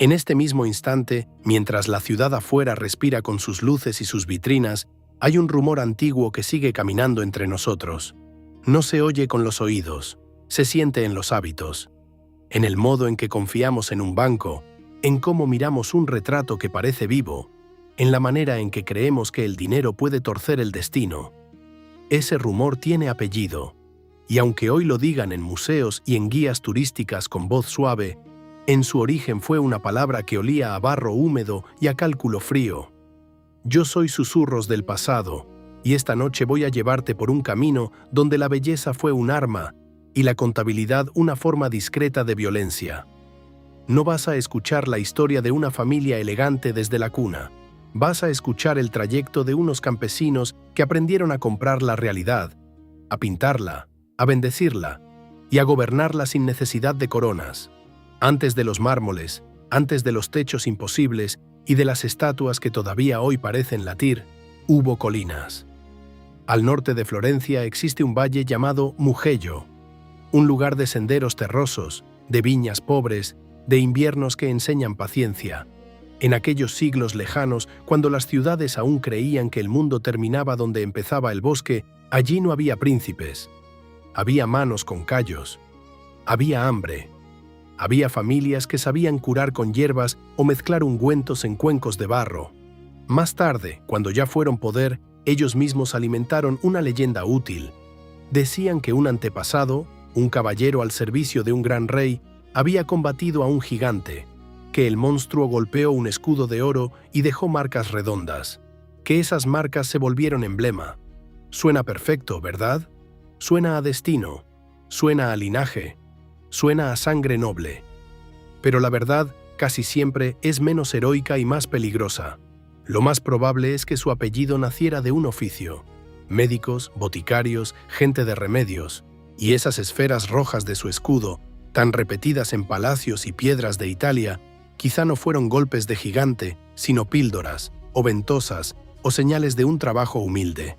En este mismo instante, mientras la ciudad afuera respira con sus luces y sus vitrinas, hay un rumor antiguo que sigue caminando entre nosotros. No se oye con los oídos, se siente en los hábitos, en el modo en que confiamos en un banco, en cómo miramos un retrato que parece vivo, en la manera en que creemos que el dinero puede torcer el destino. Ese rumor tiene apellido, y aunque hoy lo digan en museos y en guías turísticas con voz suave, en su origen fue una palabra que olía a barro húmedo y a cálculo frío. Yo soy susurros del pasado, y esta noche voy a llevarte por un camino donde la belleza fue un arma y la contabilidad una forma discreta de violencia. No vas a escuchar la historia de una familia elegante desde la cuna. Vas a escuchar el trayecto de unos campesinos que aprendieron a comprar la realidad, a pintarla, a bendecirla y a gobernarla sin necesidad de coronas. Antes de los mármoles, antes de los techos imposibles y de las estatuas que todavía hoy parecen latir, hubo colinas. Al norte de Florencia existe un valle llamado Mugello, un lugar de senderos terrosos, de viñas pobres, de inviernos que enseñan paciencia. En aquellos siglos lejanos, cuando las ciudades aún creían que el mundo terminaba donde empezaba el bosque, allí no había príncipes. Había manos con callos. Había hambre. Había familias que sabían curar con hierbas o mezclar ungüentos en cuencos de barro. Más tarde, cuando ya fueron poder, ellos mismos alimentaron una leyenda útil. Decían que un antepasado, un caballero al servicio de un gran rey, había combatido a un gigante, que el monstruo golpeó un escudo de oro y dejó marcas redondas, que esas marcas se volvieron emblema. Suena perfecto, ¿verdad? Suena a destino, suena a linaje, suena a sangre noble. Pero la verdad casi siempre es menos heroica y más peligrosa. Lo más probable es que su apellido naciera de un oficio. Médicos, boticarios, gente de remedios, y esas esferas rojas de su escudo, tan repetidas en palacios y piedras de Italia, quizá no fueron golpes de gigante, sino píldoras, o ventosas, o señales de un trabajo humilde.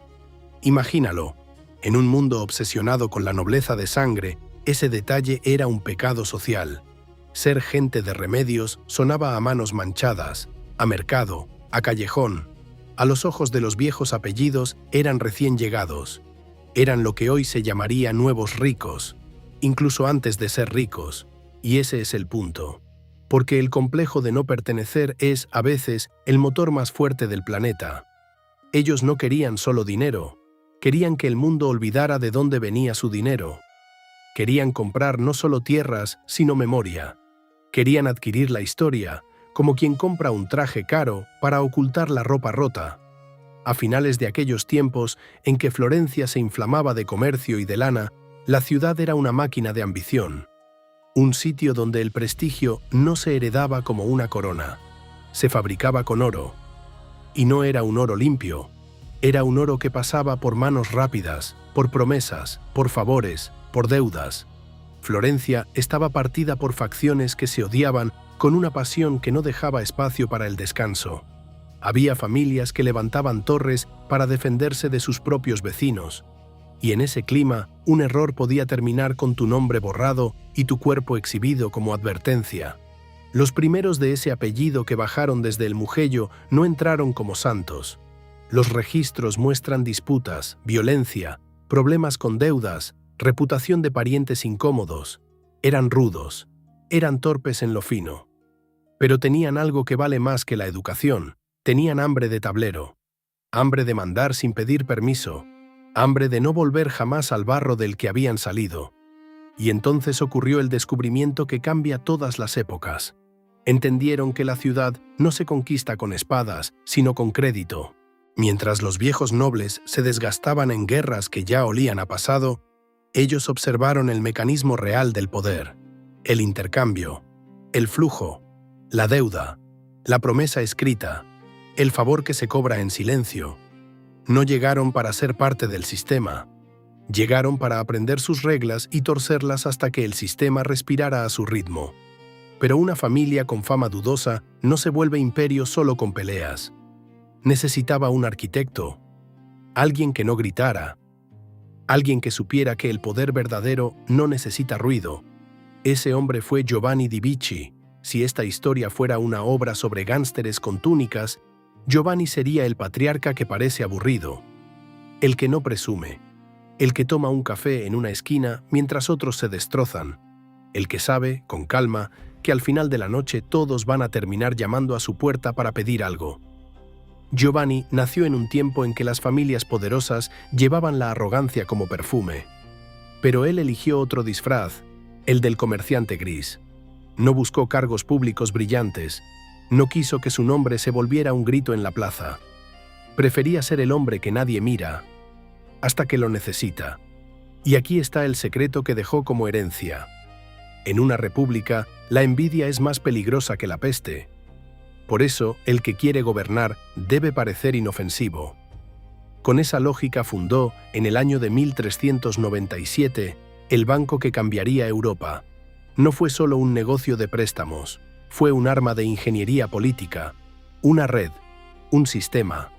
Imagínalo, en un mundo obsesionado con la nobleza de sangre, ese detalle era un pecado social. Ser gente de remedios sonaba a manos manchadas, a mercado, a callejón. A los ojos de los viejos apellidos eran recién llegados. Eran lo que hoy se llamaría nuevos ricos, incluso antes de ser ricos. Y ese es el punto. Porque el complejo de no pertenecer es, a veces, el motor más fuerte del planeta. Ellos no querían solo dinero, querían que el mundo olvidara de dónde venía su dinero. Querían comprar no solo tierras, sino memoria. Querían adquirir la historia, como quien compra un traje caro para ocultar la ropa rota. A finales de aquellos tiempos en que Florencia se inflamaba de comercio y de lana, la ciudad era una máquina de ambición. Un sitio donde el prestigio no se heredaba como una corona. Se fabricaba con oro. Y no era un oro limpio. Era un oro que pasaba por manos rápidas, por promesas, por favores, por deudas. Florencia estaba partida por facciones que se odiaban con una pasión que no dejaba espacio para el descanso. Había familias que levantaban torres para defenderse de sus propios vecinos. Y en ese clima, un error podía terminar con tu nombre borrado y tu cuerpo exhibido como advertencia. Los primeros de ese apellido que bajaron desde el Mugello no entraron como santos. Los registros muestran disputas, violencia, problemas con deudas, reputación de parientes incómodos. Eran rudos, eran torpes en lo fino. Pero tenían algo que vale más que la educación. Tenían hambre de tablero, hambre de mandar sin pedir permiso, hambre de no volver jamás al barro del que habían salido. Y entonces ocurrió el descubrimiento que cambia todas las épocas. Entendieron que la ciudad no se conquista con espadas, sino con crédito. Mientras los viejos nobles se desgastaban en guerras que ya olían a pasado, ellos observaron el mecanismo real del poder, el intercambio, el flujo, la deuda, la promesa escrita, el favor que se cobra en silencio. No llegaron para ser parte del sistema. Llegaron para aprender sus reglas y torcerlas hasta que el sistema respirara a su ritmo. Pero una familia con fama dudosa no se vuelve imperio solo con peleas. Necesitaba un arquitecto, alguien que no gritara, alguien que supiera que el poder verdadero no necesita ruido. Ese hombre fue Giovanni di Bicci, Si esta historia fuera una obra sobre gánsteres con túnicas, Giovanni sería el patriarca que parece aburrido, el que no presume, el que toma un café en una esquina mientras otros se destrozan, el que sabe, con calma, que al final de la noche todos van a terminar llamando a su puerta para pedir algo. Giovanni nació en un tiempo en que las familias poderosas llevaban la arrogancia como perfume. Pero él eligió otro disfraz, el del comerciante gris. No buscó cargos públicos brillantes, no quiso que su nombre se volviera un grito en la plaza. Prefería ser el hombre que nadie mira, hasta que lo necesita. Y aquí está el secreto que dejó como herencia. En una república, la envidia es más peligrosa que la peste. Por eso, el que quiere gobernar debe parecer inofensivo. Con esa lógica fundó, en el año de 1397, el banco que cambiaría Europa. No fue solo un negocio de préstamos, fue un arma de ingeniería política, una red, un sistema,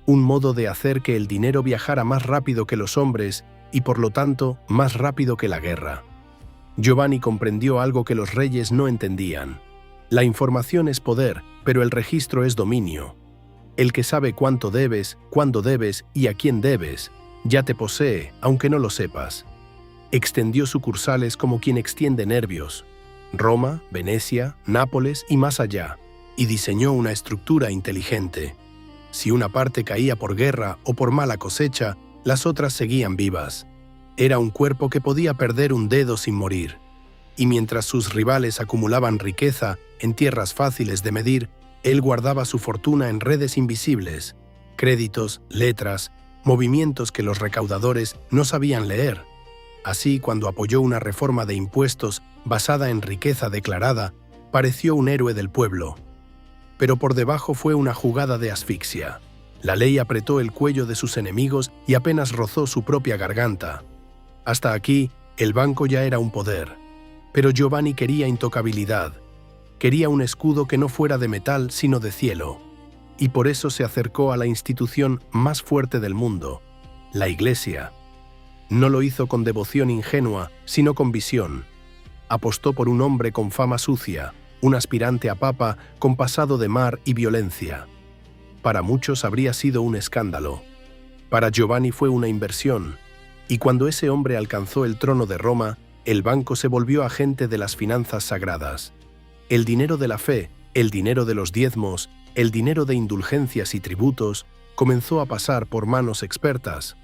un modo de hacer que el dinero viajara más rápido que los hombres y, por lo tanto, más rápido que la guerra. Giovanni comprendió algo que los reyes no entendían. La información es poder, pero el registro es dominio. El que sabe cuánto debes, cuándo debes y a quién debes, ya te posee, aunque no lo sepas. Extendió sucursales como quien extiende nervios. Roma, Venecia, Nápoles y más allá, y diseñó una estructura inteligente. Si una parte caía por guerra o por mala cosecha, las otras seguían vivas. Era un cuerpo que podía perder un dedo sin morir. Y mientras sus rivales acumulaban riqueza en tierras fáciles de medir, él guardaba su fortuna en redes invisibles, créditos, letras, movimientos que los recaudadores no sabían leer. Así, cuando apoyó una reforma de impuestos basada en riqueza declarada, pareció un héroe del pueblo. Pero por debajo fue una jugada de asfixia. La ley apretó el cuello de sus enemigos y apenas rozó su propia garganta. Hasta aquí, el banco ya era un poder. Pero Giovanni quería intocabilidad. Quería un escudo que no fuera de metal, sino de cielo. Y por eso se acercó a la institución más fuerte del mundo, la Iglesia. No lo hizo con devoción ingenua, sino con visión. Apostó por un hombre con fama sucia, un aspirante a papa con pasado de mar y violencia. Para muchos habría sido un escándalo. Para Giovanni fue una inversión. Y cuando ese hombre alcanzó el trono de Roma, el banco se volvió agente de las finanzas sagradas. El dinero de la fe, el dinero de los diezmos, el dinero de indulgencias y tributos, comenzó a pasar por manos expertas.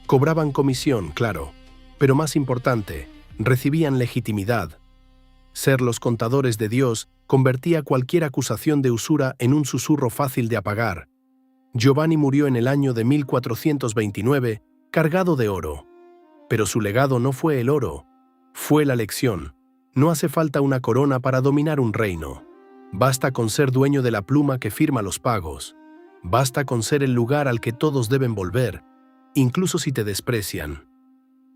Cobraban comisión, claro, pero más importante, recibían legitimidad. Ser los contadores de Dios convertía cualquier acusación de usura en un susurro fácil de apagar. Giovanni murió en el año de 1429, cargado de oro. Pero su legado no fue el oro, fue la lección. No hace falta una corona para dominar un reino. Basta con ser dueño de la pluma que firma los pagos. Basta con ser el lugar al que todos deben volver, incluso si te desprecian.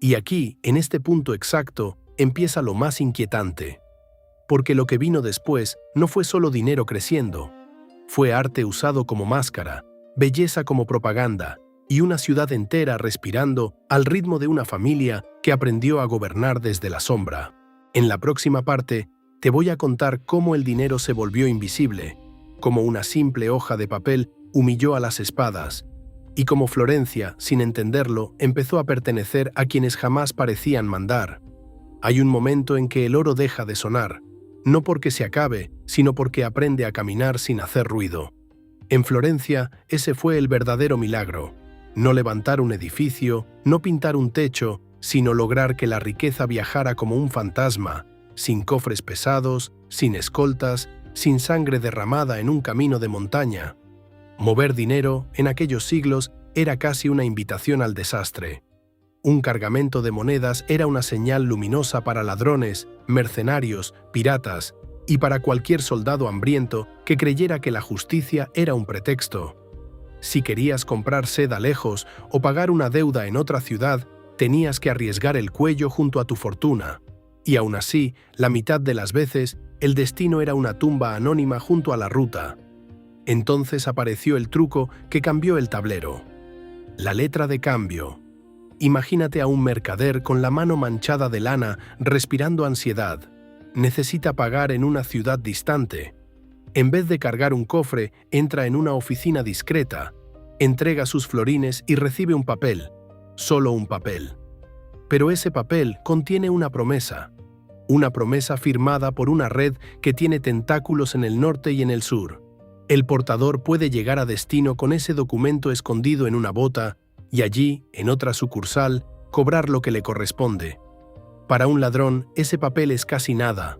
Y aquí, en este punto exacto, empieza lo más inquietante. Porque lo que vino después no fue solo dinero creciendo. Fue arte usado como máscara, belleza como propaganda, y una ciudad entera respirando al ritmo de una familia que aprendió a gobernar desde la sombra. En la próxima parte, te voy a contar cómo el dinero se volvió invisible, cómo una simple hoja de papel humilló a las espadas, y cómo Florencia, sin entenderlo, empezó a pertenecer a quienes jamás parecían mandar. Hay un momento en que el oro deja de sonar, no porque se acabe, sino porque aprende a caminar sin hacer ruido. En Florencia, ese fue el verdadero milagro. No levantar un edificio, no pintar un techo, sino lograr que la riqueza viajara como un fantasma, sin cofres pesados, sin escoltas, sin sangre derramada en un camino de montaña. Mover dinero, en aquellos siglos, era casi una invitación al desastre. Un cargamento de monedas era una señal luminosa para ladrones, mercenarios, piratas y para cualquier soldado hambriento que creyera que la justicia era un pretexto. Si querías comprar seda lejos o pagar una deuda en otra ciudad, tenías que arriesgar el cuello junto a tu fortuna. Y aún así, la mitad de las veces, el destino era una tumba anónima junto a la ruta. Entonces apareció el truco que cambió el tablero. La letra de cambio. Imagínate a un mercader con la mano manchada de lana, respirando ansiedad. Necesita pagar en una ciudad distante. En vez de cargar un cofre, entra en una oficina discreta, entrega sus florines y recibe un papel, solo un papel. Pero ese papel contiene una promesa firmada por una red que tiene tentáculos en el norte y en el sur. El portador puede llegar a destino con ese documento escondido en una bota y allí, en otra sucursal, cobrar lo que le corresponde. Para un ladrón, ese papel es casi nada.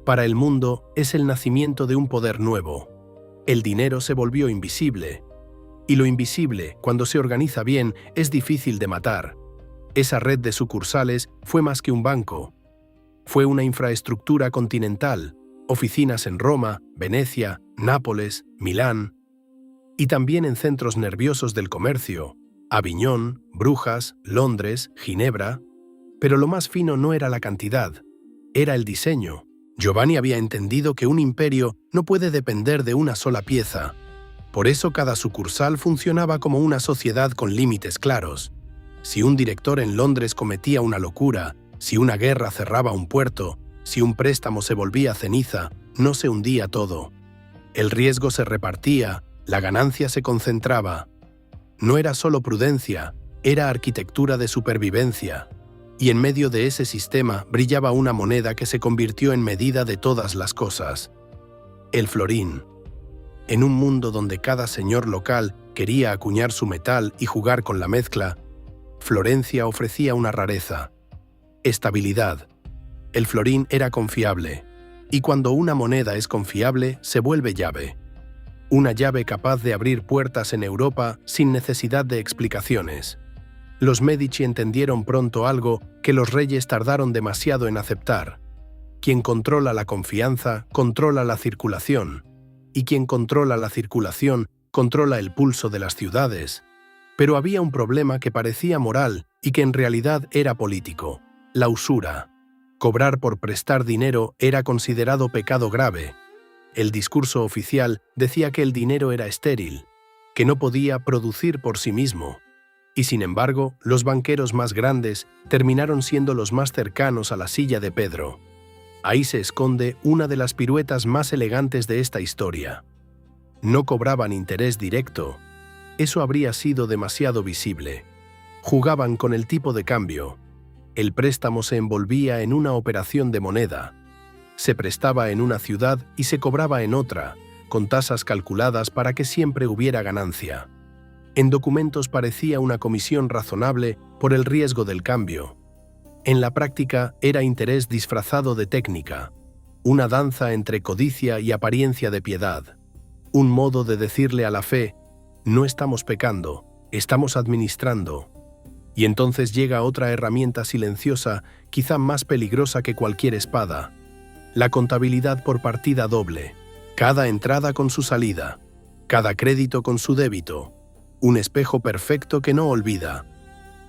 Para el mundo, es el nacimiento de un poder nuevo. El dinero se volvió invisible. Y lo invisible, cuando se organiza bien, es difícil de matar. Esa red de sucursales fue más que un banco. Fue una infraestructura continental, oficinas en Roma, Venecia, Nápoles, Milán, y también en centros nerviosos del comercio, Aviñón, Brujas, Londres, Ginebra. Pero lo más fino no era la cantidad, era el diseño. Giovanni había entendido que un imperio no puede depender de una sola pieza. Por eso cada sucursal funcionaba como una sociedad con límites claros. Si un director en Londres cometía una locura, si una guerra cerraba un puerto, si un préstamo se volvía ceniza, no se hundía todo. El riesgo se repartía, la ganancia se concentraba. No era solo prudencia, era arquitectura de supervivencia. Y en medio de ese sistema brillaba una moneda que se convirtió en medida de todas las cosas: el florín. En un mundo donde cada señor local quería acuñar su metal y jugar con la mezcla, Florencia ofrecía una rareza: estabilidad. El florín era confiable, y cuando una moneda es confiable, se vuelve llave. Una llave capaz de abrir puertas en Europa sin necesidad de explicaciones. Los Medici entendieron pronto algo que los reyes tardaron demasiado en aceptar. Quien controla la confianza, controla la circulación. Y quien controla la circulación, controla el pulso de las ciudades. Pero había un problema que parecía moral y que en realidad era político: la usura. Cobrar por prestar dinero era considerado pecado grave. El discurso oficial decía que el dinero era estéril, que no podía producir por sí mismo. Y sin embargo, los banqueros más grandes terminaron siendo los más cercanos a la silla de Pedro. Ahí se esconde una de las piruetas más elegantes de esta historia. No cobraban interés directo. Eso habría sido demasiado visible. Jugaban con el tipo de cambio. El préstamo se envolvía en una operación de moneda. Se prestaba en una ciudad y se cobraba en otra, con tasas calculadas para que siempre hubiera ganancia. En documentos parecía una comisión razonable por el riesgo del cambio. En la práctica era interés disfrazado de técnica, una danza entre codicia y apariencia de piedad, un modo de decirle a la fe: no estamos pecando, estamos administrando. Y entonces llega otra herramienta silenciosa, quizá más peligrosa que cualquier espada: la contabilidad por partida doble, cada entrada con su salida, cada crédito con su débito, un espejo perfecto que no olvida.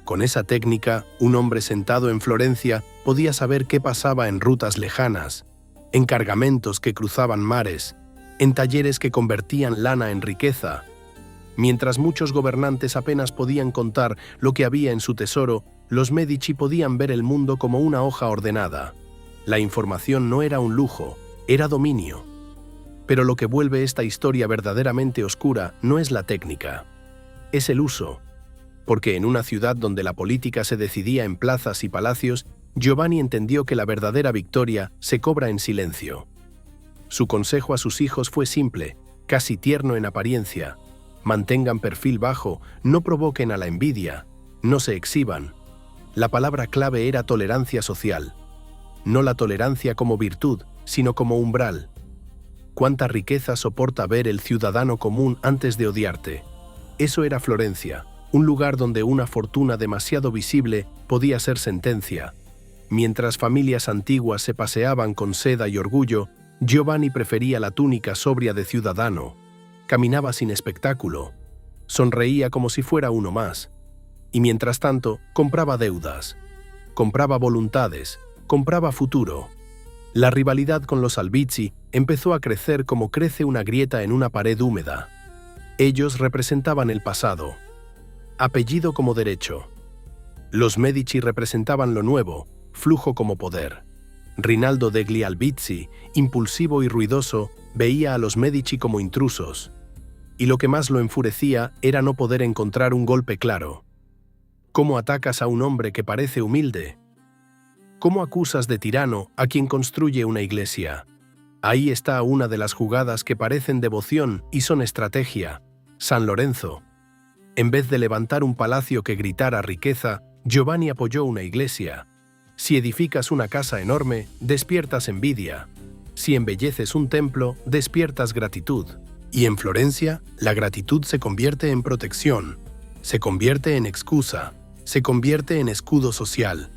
Con esa técnica, un hombre sentado en Florencia podía saber qué pasaba en rutas lejanas, en cargamentos que cruzaban mares, en talleres que convertían lana en riqueza. Mientras muchos gobernantes apenas podían contar lo que había en su tesoro, los Medici podían ver el mundo como una hoja ordenada. La información no era un lujo, era dominio. Pero lo que vuelve esta historia verdaderamente oscura no es la técnica, es el uso. Porque en una ciudad donde la política se decidía en plazas y palacios, Giovanni entendió que la verdadera victoria se cobra en silencio. Su consejo a sus hijos fue simple, casi tierno en apariencia: mantengan perfil bajo, no provoquen a la envidia, no se exhiban. La palabra clave era tolerancia social. No la tolerancia como virtud, sino como umbral. ¿Cuánta riqueza soporta ver el ciudadano común antes de odiarte? Eso era Florencia, un lugar donde una fortuna demasiado visible podía ser sentencia. Mientras familias antiguas se paseaban con seda y orgullo, Giovanni prefería la túnica sobria de ciudadano. Caminaba sin espectáculo. Sonreía como si fuera uno más. Y mientras tanto, compraba deudas. Compraba voluntades. Compraba futuro. La rivalidad con los Albizzi empezó a crecer como crece una grieta en una pared húmeda. Ellos representaban el pasado. Apellido como derecho. Los Medici representaban lo nuevo, flujo como poder. Rinaldo degli Albizzi, impulsivo y ruidoso, veía a los Medici como intrusos. Y lo que más lo enfurecía era no poder encontrar un golpe claro. ¿Cómo atacas a un hombre que parece humilde? ¿Cómo acusas de tirano a quien construye una iglesia? Ahí está una de las jugadas que parecen devoción y son estrategia. San Lorenzo. En vez de levantar un palacio que gritara riqueza, Giovanni apoyó una iglesia. Si edificas una casa enorme, despiertas envidia. Si embelleces un templo, despiertas gratitud. Y en Florencia, la gratitud se convierte en protección, se convierte en excusa, se convierte en escudo social.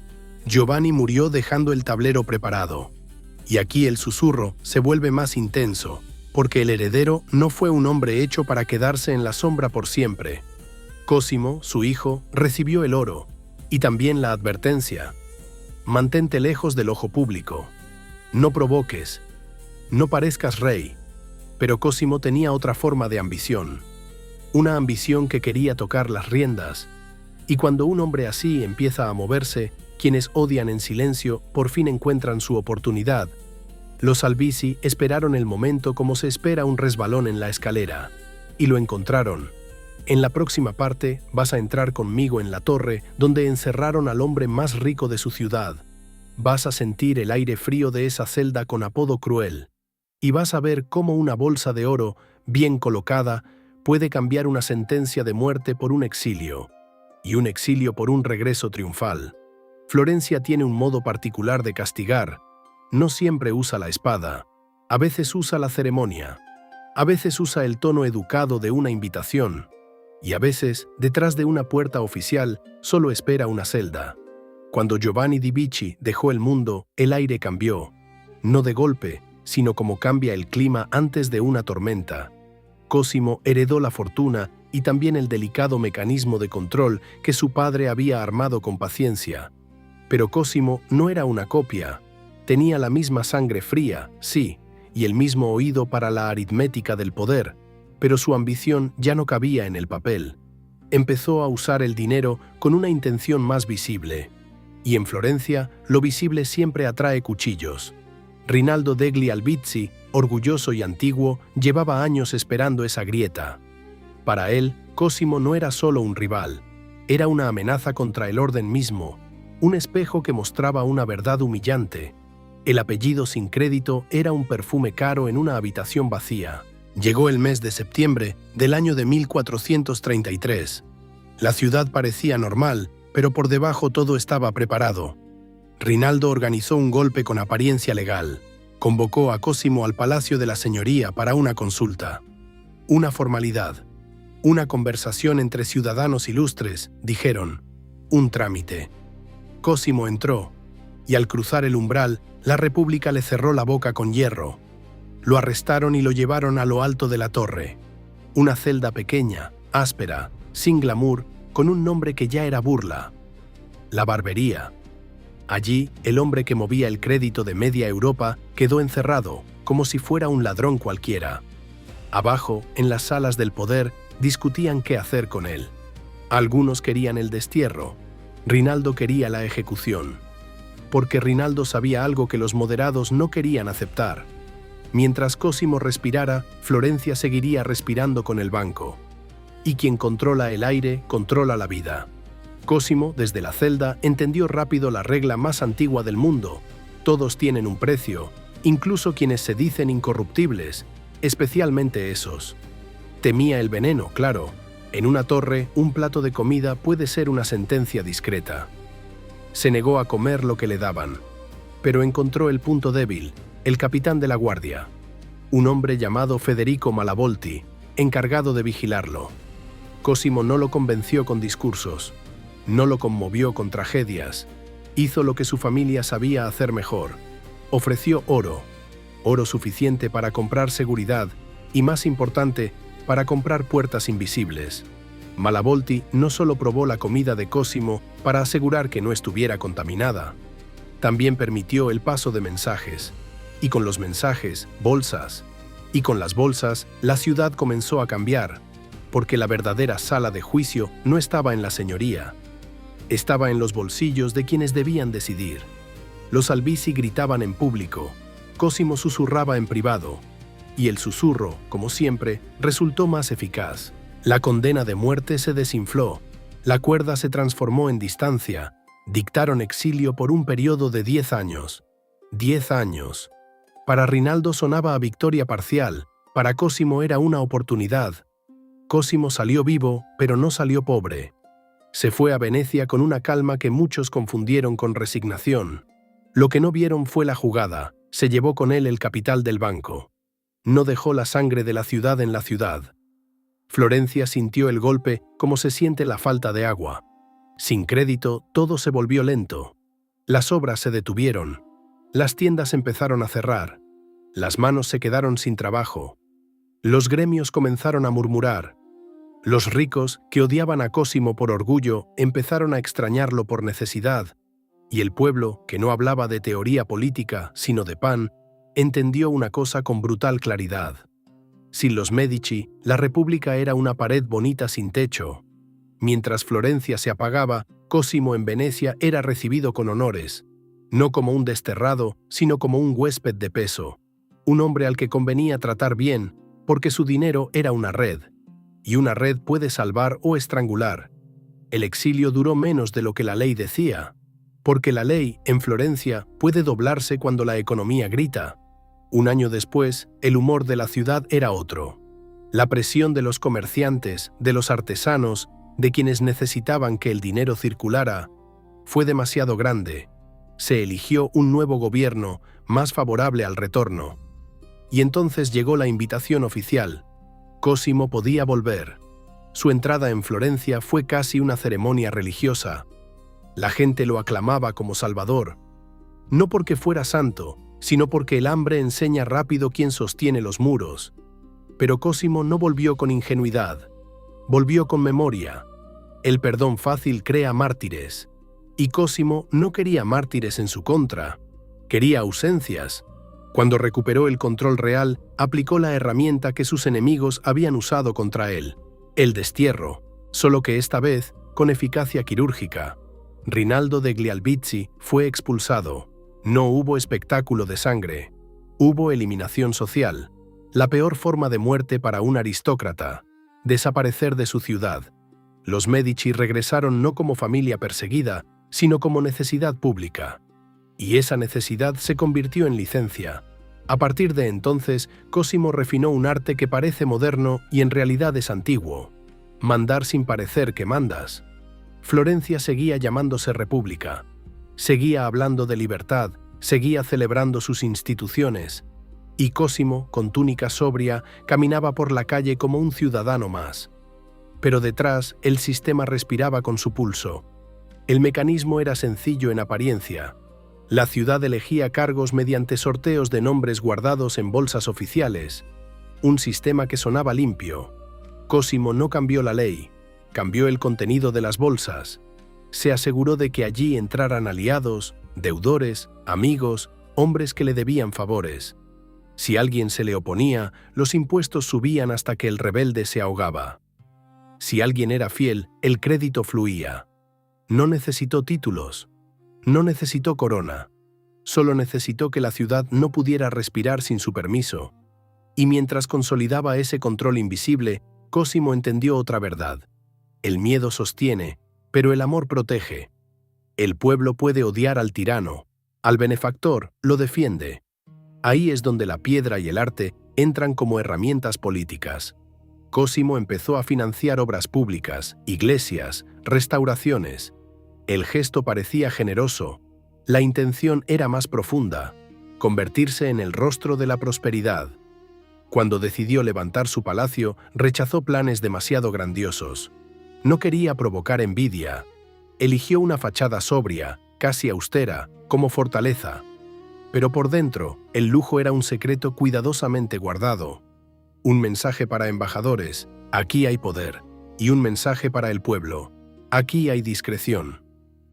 Giovanni murió dejando el tablero preparado. Y aquí el susurro se vuelve más intenso, porque el heredero no fue un hombre hecho para quedarse en la sombra por siempre. Cosimo, su hijo, recibió el oro, y también la advertencia. Mantente lejos del ojo público. No provoques. No parezcas rey. Pero Cosimo tenía otra forma de ambición. Una ambición que quería tocar las riendas. Y cuando un hombre así empieza a moverse, quienes odian en silencio por fin encuentran su oportunidad. Los Albizzi esperaron el momento como se espera un resbalón en la escalera. Y lo encontraron. En la próxima parte vas a entrar conmigo en la torre donde encerraron al hombre más rico de su ciudad. Vas a sentir el aire frío de esa celda con apodo cruel. Y vas a ver cómo una bolsa de oro, bien colocada, puede cambiar una sentencia de muerte por un exilio. Y un exilio por un regreso triunfal. Florencia tiene un modo particular de castigar. No siempre usa la espada. A veces usa la ceremonia. A veces usa el tono educado de una invitación. Y a veces, detrás de una puerta oficial, solo espera una celda. Cuando Giovanni di Bicci dejó el mundo, el aire cambió. No de golpe, sino como cambia el clima antes de una tormenta. Cosimo heredó la fortuna y también el delicado mecanismo de control que su padre había armado con paciencia. Pero Cosimo no era una copia. Tenía la misma sangre fría, sí, y el mismo oído para la aritmética del poder, pero su ambición ya no cabía en el papel. Empezó a usar el dinero con una intención más visible. Y en Florencia, lo visible siempre atrae cuchillos. Rinaldo degli Albizzi, orgulloso y antiguo, llevaba años esperando esa grieta. Para él, Cosimo no era solo un rival, era una amenaza contra el orden mismo, un espejo que mostraba una verdad humillante. El apellido sin crédito era un perfume caro en una habitación vacía. Llegó el mes de septiembre del año de 1433. La ciudad parecía normal, pero por debajo todo estaba preparado. Rinaldo organizó un golpe con apariencia legal. Convocó a Cosimo al Palacio de la Señoría para una consulta. Una formalidad. Una conversación entre ciudadanos ilustres, dijeron. Un trámite. Cosimo entró, y al cruzar el umbral, la República le cerró la boca con hierro. Lo arrestaron y lo llevaron a lo alto de la torre. Una celda pequeña, áspera, sin glamour, con un nombre que ya era burla. La barbería. Allí, el hombre que movía el crédito de media Europa quedó encerrado, como si fuera un ladrón cualquiera. Abajo, en las salas del poder, discutían qué hacer con él. Algunos querían el destierro. Rinaldo quería la ejecución. Porque Rinaldo sabía algo que los moderados no querían aceptar. Mientras Cosimo respirara, Florencia seguiría respirando con el banco. Y quien controla el aire, controla la vida. Cosimo, desde la celda, entendió rápido la regla más antigua del mundo. Todos tienen un precio, incluso quienes se dicen incorruptibles, especialmente esos. Temía el veneno, claro. En una torre, un plato de comida puede ser una sentencia discreta. Se negó a comer lo que le daban. Pero encontró el punto débil, el capitán de la guardia. Un hombre llamado Federico Malavolti, encargado de vigilarlo. Cosimo no lo convenció con discursos. No lo conmovió con tragedias. Hizo lo que su familia sabía hacer mejor. Ofreció oro. Oro suficiente para comprar seguridad y, más importante, para comprar puertas invisibles. Malavolti no solo probó la comida de Cosimo para asegurar que no estuviera contaminada, también permitió el paso de mensajes. Y con los mensajes, bolsas. Y con las bolsas, la ciudad comenzó a cambiar, porque la verdadera sala de juicio no estaba en la señoría. Estaba en los bolsillos de quienes debían decidir. Los Albizzi gritaban en público, Cosimo susurraba en privado, y el susurro, como siempre, resultó más eficaz. La condena de muerte se desinfló, la cuerda se transformó en distancia, dictaron exilio por un periodo de 10 años. 10 años. Para Rinaldo sonaba a victoria parcial, para Cosimo era una oportunidad. Cosimo salió vivo, pero no salió pobre. Se fue a Venecia con una calma que muchos confundieron con resignación. Lo que no vieron fue la jugada, se llevó con él el capital del banco. No dejó la sangre de la ciudad en la ciudad. Florencia sintió el golpe como se siente la falta de agua. Sin crédito, todo se volvió lento. Las obras se detuvieron. Las tiendas empezaron a cerrar. Las manos se quedaron sin trabajo. Los gremios comenzaron a murmurar. Los ricos, que odiaban a Cosimo por orgullo, empezaron a extrañarlo por necesidad. Y el pueblo, que no hablaba de teoría política, sino de pan, entendió una cosa con brutal claridad. Sin los Medici, la República era una pared bonita sin techo. Mientras Florencia se apagaba, Cosimo en Venecia era recibido con honores, no como un desterrado, sino como un huésped de peso, un hombre al que convenía tratar bien, porque su dinero era una red, y una red puede salvar o estrangular. El exilio duró menos de lo que la ley decía, porque la ley, en Florencia, puede doblarse cuando la economía grita. Un año después, el humor de la ciudad era otro. La presión de los comerciantes, de los artesanos, de quienes necesitaban que el dinero circulara, fue demasiado grande. Se eligió un nuevo gobierno, más favorable al retorno. Y entonces llegó la invitación oficial. Cosimo podía volver. Su entrada en Florencia fue casi una ceremonia religiosa. La gente lo aclamaba como salvador, no porque fuera santo, sino porque el hambre enseña rápido quién sostiene los muros. Pero Cosimo no volvió con ingenuidad, volvió con memoria. El perdón fácil crea mártires, y Cosimo no quería mártires en su contra, quería ausencias. Cuando recuperó el control real, aplicó la herramienta que sus enemigos habían usado contra él, el destierro, solo que esta vez con eficacia quirúrgica. Rinaldo degli Albizzi fue expulsado. No hubo espectáculo de sangre. Hubo eliminación social, la peor forma de muerte para un aristócrata, desaparecer de su ciudad. Los Medici regresaron no como familia perseguida, sino como necesidad pública. Y esa necesidad se convirtió en licencia. A partir de entonces, Cosimo refinó un arte que parece moderno y en realidad es antiguo. Mandar sin parecer que mandas. Florencia seguía llamándose república. Seguía hablando de libertad, seguía celebrando sus instituciones, y Cosimo, con túnica sobria, caminaba por la calle como un ciudadano más. Pero detrás, el sistema respiraba con su pulso. El mecanismo era sencillo en apariencia. La ciudad elegía cargos mediante sorteos de nombres guardados en bolsas oficiales, un sistema que sonaba limpio. Cosimo no cambió la ley, cambió el contenido de las bolsas. Se aseguró de que allí entraran aliados, deudores, amigos, hombres que le debían favores. Si alguien se le oponía, los impuestos subían hasta que el rebelde se ahogaba. Si alguien era fiel, el crédito fluía. No necesitó títulos, no necesitó corona, solo necesitó que la ciudad no pudiera respirar sin su permiso. Y mientras consolidaba ese control invisible, Cosimo entendió otra verdad. El miedo sostiene, pero el amor protege. El pueblo puede odiar al tirano, al benefactor lo defiende. Ahí es donde la piedra y el arte entran como herramientas políticas. Cosimo empezó a financiar obras públicas, iglesias, restauraciones. El gesto parecía generoso, la intención era más profunda, convertirse en el rostro de la prosperidad. Cuando decidió levantar su palacio, rechazó planes demasiado grandiosos. No quería provocar envidia. Eligió una fachada sobria, casi austera, como fortaleza. Pero por dentro, el lujo era un secreto cuidadosamente guardado. Un mensaje para embajadores, aquí hay poder, y un mensaje para el pueblo, aquí hay discreción.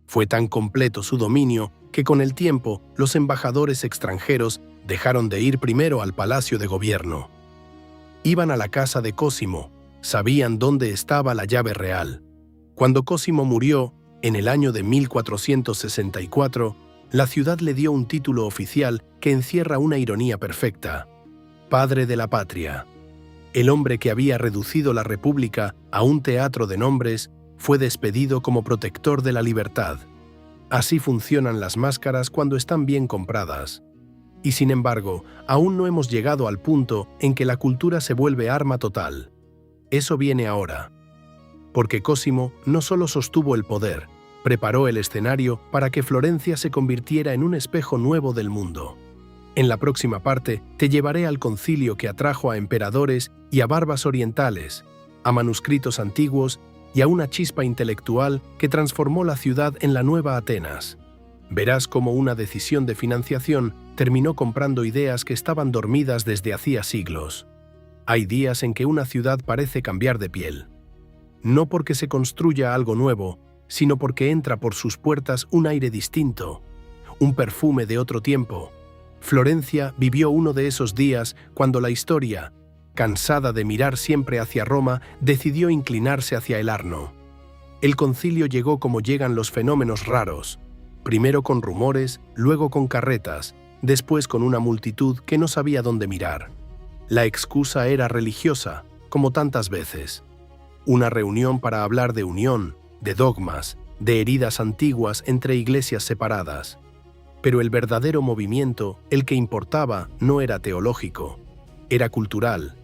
Fue tan completo su dominio que con el tiempo los embajadores extranjeros dejaron de ir primero al palacio de gobierno. Iban a la casa de Cosimo, sabían dónde estaba la llave real. Cuando Cosimo murió, en el año de 1464, La ciudad le dio un título oficial que encierra una ironía perfecta: Padre de la Patria. El hombre que había reducido la República a un teatro de nombres fue despedido como protector de la libertad. Así funcionan las máscaras cuando están bien compradas. Y sin embargo, aún no hemos llegado al punto en que la cultura se vuelve arma total. Eso viene ahora. Porque Cosimo no solo sostuvo el poder, preparó el escenario para que Florencia se convirtiera en un espejo nuevo del mundo. En la próxima parte te llevaré al concilio que atrajo a emperadores y a barbas orientales, a manuscritos antiguos y a una chispa intelectual que transformó la ciudad en la nueva Atenas. Verás cómo una decisión de financiación terminó comprando ideas que estaban dormidas desde hacía siglos. Hay días en que una ciudad parece cambiar de piel. No porque se construya algo nuevo, sino porque entra por sus puertas un aire distinto, un perfume de otro tiempo. Florencia vivió uno de esos días cuando la historia, cansada de mirar siempre hacia Roma, decidió inclinarse hacia el Arno. El concilio llegó como llegan los fenómenos raros, primero con rumores, luego con carretas, después con una multitud que no sabía dónde mirar. La excusa era religiosa, como tantas veces. Una reunión para hablar de unión, de dogmas, de heridas antiguas entre iglesias separadas. Pero el verdadero movimiento, el que importaba, no era teológico, era cultural,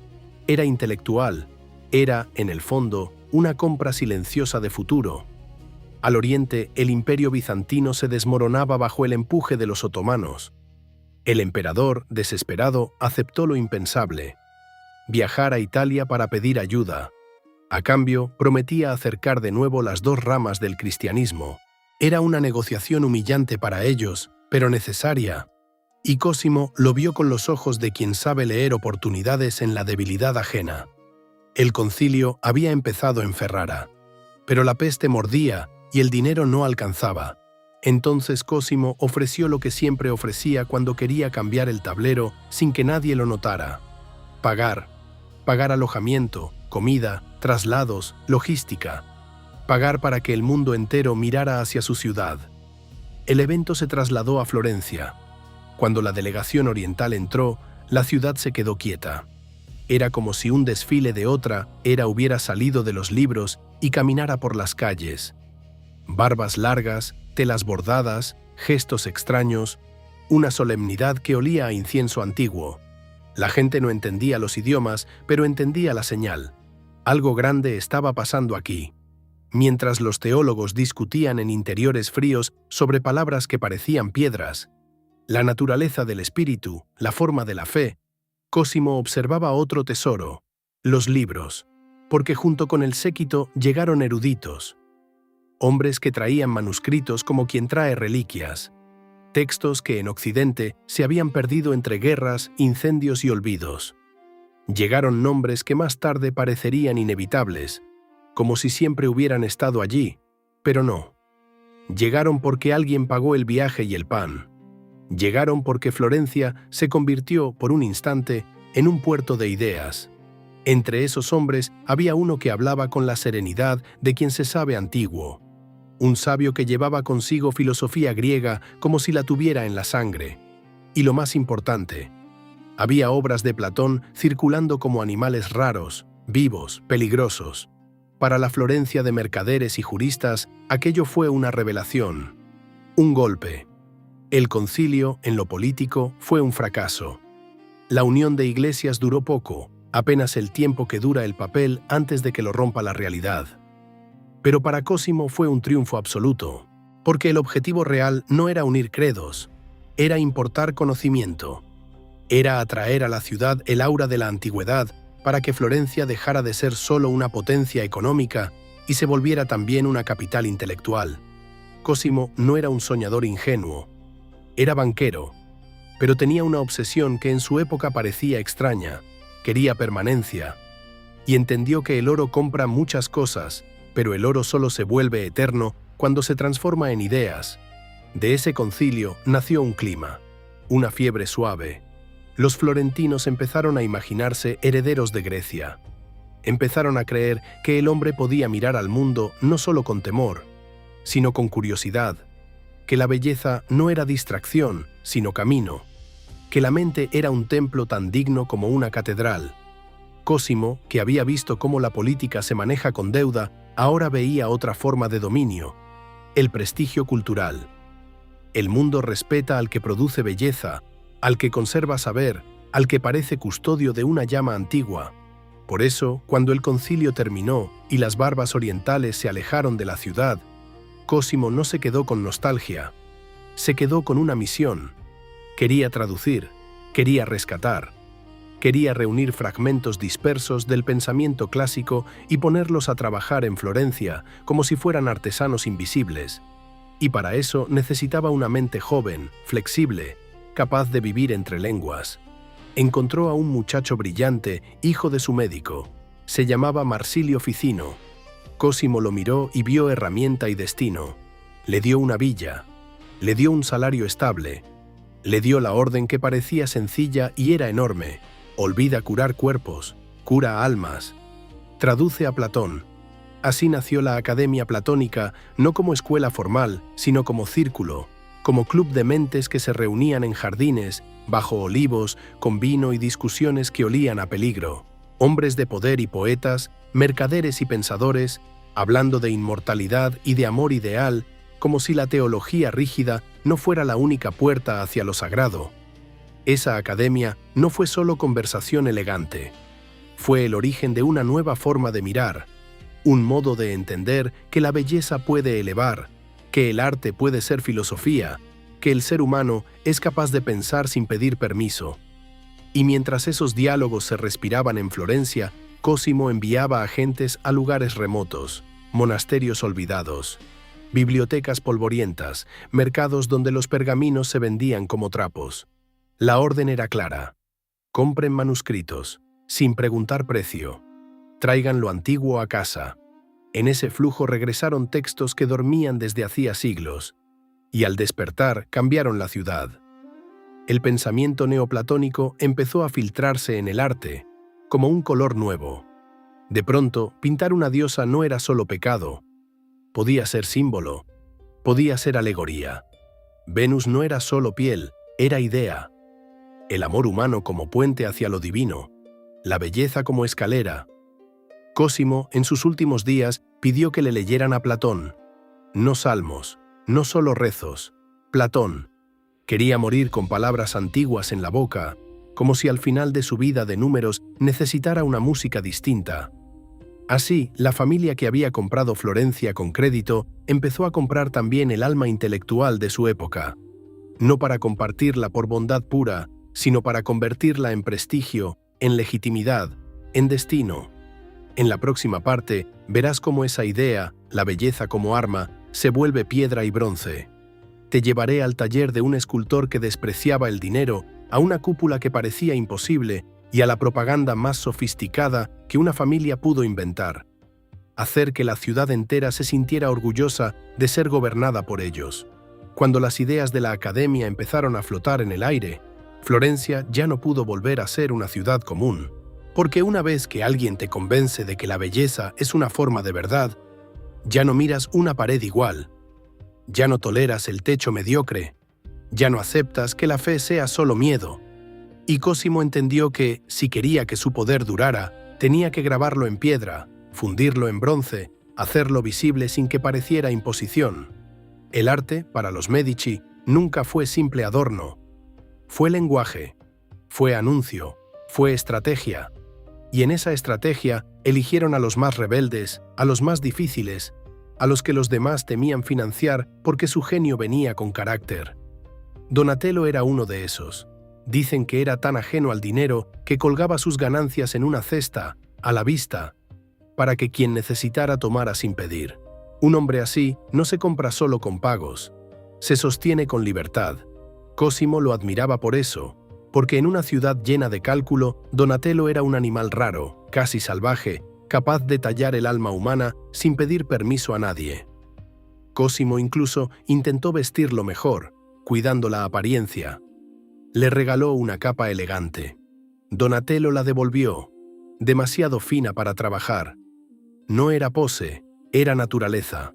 era intelectual, era, en el fondo, una compra silenciosa de futuro. Al oriente, el imperio bizantino se desmoronaba bajo el empuje de los otomanos. El emperador, desesperado, aceptó lo impensable: viajar a Italia para pedir ayuda. A cambio, prometía acercar de nuevo las dos ramas del cristianismo. Era una negociación humillante para ellos, pero necesaria. Y Cosimo lo vio con los ojos de quien sabe leer oportunidades en la debilidad ajena. El concilio había empezado en Ferrara, pero la peste mordía y el dinero no alcanzaba. Entonces Cosimo ofreció lo que siempre ofrecía cuando quería cambiar el tablero sin que nadie lo notara: pagar alojamiento, comida, traslados, logística. Pagar para que el mundo entero mirara hacia su ciudad. El evento se trasladó a Florencia. Cuando la delegación oriental entró, la ciudad se quedó quieta. Era como si un desfile de otra era hubiera salido de los libros y caminara por las calles. Barbas largas, telas bordadas, gestos extraños, una solemnidad que olía a incienso antiguo. La gente no entendía los idiomas, pero entendía la señal. Algo grande estaba pasando aquí. Mientras los teólogos discutían en interiores fríos sobre palabras que parecían piedras, la naturaleza del espíritu, la forma de la fe, Cosimo observaba otro tesoro: los libros, porque junto con el séquito llegaron eruditos, hombres que traían manuscritos como quien trae reliquias, textos que en Occidente se habían perdido entre guerras, incendios y olvidos. Llegaron nombres que más tarde parecerían inevitables, como si siempre hubieran estado allí, pero no. Llegaron porque alguien pagó el viaje y el pan. Llegaron porque Florencia se convirtió, por un instante, en un puerto de ideas. Entre esos hombres había uno que hablaba con la serenidad de quien se sabe antiguo. Un sabio que llevaba consigo filosofía griega como si la tuviera en la sangre. Y lo más importante, había obras de Platón circulando como animales raros, vivos, peligrosos. Para la Florencia de mercaderes y juristas, aquello fue una revelación, un golpe. El concilio, en lo político, fue un fracaso. La unión de iglesias duró poco, apenas el tiempo que dura el papel antes de que lo rompa la realidad. Pero para Cosimo fue un triunfo absoluto, porque el objetivo real no era unir credos, era importar conocimiento. Era atraer a la ciudad el aura de la antigüedad para que Florencia dejara de ser solo una potencia económica y se volviera también una capital intelectual. Cosimo no era un soñador ingenuo, era banquero, pero tenía una obsesión que en su época parecía extraña: quería permanencia. Y entendió que el oro compra muchas cosas, pero el oro solo se vuelve eterno cuando se transforma en ideas. De ese concilio nació un clima, una fiebre suave. Los florentinos empezaron a imaginarse herederos de Grecia. Empezaron a creer que el hombre podía mirar al mundo no solo con temor, sino con curiosidad. que la belleza no era distracción, sino camino, que la mente era un templo tan digno como una catedral. Cosimo, que había visto cómo la política se maneja con deuda, ahora veía otra forma de dominio: el prestigio cultural. El mundo respeta al que produce belleza, al que conserva saber, al que parece custodio de una llama antigua. Por eso, cuando el concilio terminó y las barbas orientales se alejaron de la ciudad, Cosimo no se quedó con nostalgia, se quedó con una misión. Quería traducir, quería rescatar, quería reunir fragmentos dispersos del pensamiento clásico y ponerlos a trabajar en Florencia como si fueran artesanos invisibles. Y para eso necesitaba una mente joven, flexible, capaz de vivir entre lenguas. Encontró a un muchacho brillante, hijo de su médico. Se llamaba Marsilio Ficino. Cosimo lo miró y vio herramienta y destino. Le dio una villa, le dio un salario estable, le dio la orden que parecía sencilla y era enorme: olvida curar cuerpos, cura almas. Traduce a Platón. Así nació la Academia Platónica, no como escuela formal, sino como círculo, como club de mentes que se reunían en jardines, bajo olivos, con vino y discusiones que olían a peligro. Hombres de poder y poetas, mercaderes y pensadores, hablando de inmortalidad y de amor ideal, como si la teología rígida no fuera la única puerta hacia lo sagrado. Esa academia no fue solo conversación elegante. Fue el origen de una nueva forma de mirar, un modo de entender que la belleza puede elevar, que el arte puede ser filosofía, que el ser humano es capaz de pensar sin pedir permiso. Y mientras esos diálogos se respiraban en Florencia, Cosimo enviaba agentes a lugares remotos, monasterios olvidados, bibliotecas polvorientas, mercados donde los pergaminos se vendían como trapos. La orden era clara: compren manuscritos, sin preguntar precio. Traigan lo antiguo a casa. En ese flujo regresaron textos que dormían desde hacía siglos, y al despertar cambiaron la ciudad. El pensamiento neoplatónico empezó a filtrarse en el arte, como un color nuevo. De pronto, pintar una diosa no era solo pecado. Podía ser símbolo, podía ser alegoría. Venus no era solo piel, era idea. El amor humano como puente hacia lo divino, la belleza como escalera. Cosimo, en sus últimos días, pidió que le leyeran a Platón. No salmos, no solo rezos, Platón. Quería morir con palabras antiguas en la boca, como si al final de su vida de números necesitara una música distinta. Así, la familia que había comprado Florencia con crédito empezó a comprar también el alma intelectual de su época, no para compartirla por bondad pura, sino para convertirla en prestigio, en legitimidad, en destino. En la próxima parte verás cómo esa idea, la belleza como arma, se vuelve piedra y bronce. Te llevaré al taller de un escultor que despreciaba el dinero, a una cúpula que parecía imposible y a la propaganda más sofisticada que una familia pudo inventar. Hacer que la ciudad entera se sintiera orgullosa de ser gobernada por ellos. Cuando las ideas de la academia empezaron a flotar en el aire, Florencia ya no pudo volver a ser una ciudad común. Porque una vez que alguien te convence de que la belleza es una forma de verdad, ya no miras una pared igual, ya no toleras el techo mediocre, ya no aceptas que la fe sea solo miedo. Y Cosimo entendió que, si quería que su poder durara, tenía que grabarlo en piedra, fundirlo en bronce, hacerlo visible sin que pareciera imposición. El arte, para los Medici, nunca fue simple adorno. Fue lenguaje, fue anuncio, fue estrategia. Y en esa estrategia eligieron a los más rebeldes, a los más difíciles, a los que los demás temían financiar porque su genio venía con carácter. Donatello era uno de esos. Dicen que era tan ajeno al dinero que colgaba sus ganancias en una cesta, a la vista, para que quien necesitara tomara sin pedir. Un hombre así no se compra solo con pagos, se sostiene con libertad. Cosimo lo admiraba por eso, porque en una ciudad llena de cálculo, Donatello era un animal raro, casi salvaje, capaz de tallar el alma humana sin pedir permiso a nadie. Cosimo incluso intentó vestirlo mejor, cuidando la apariencia. Le regaló una capa elegante. Donatello la devolvió, demasiado fina para trabajar. No era pose, era naturaleza.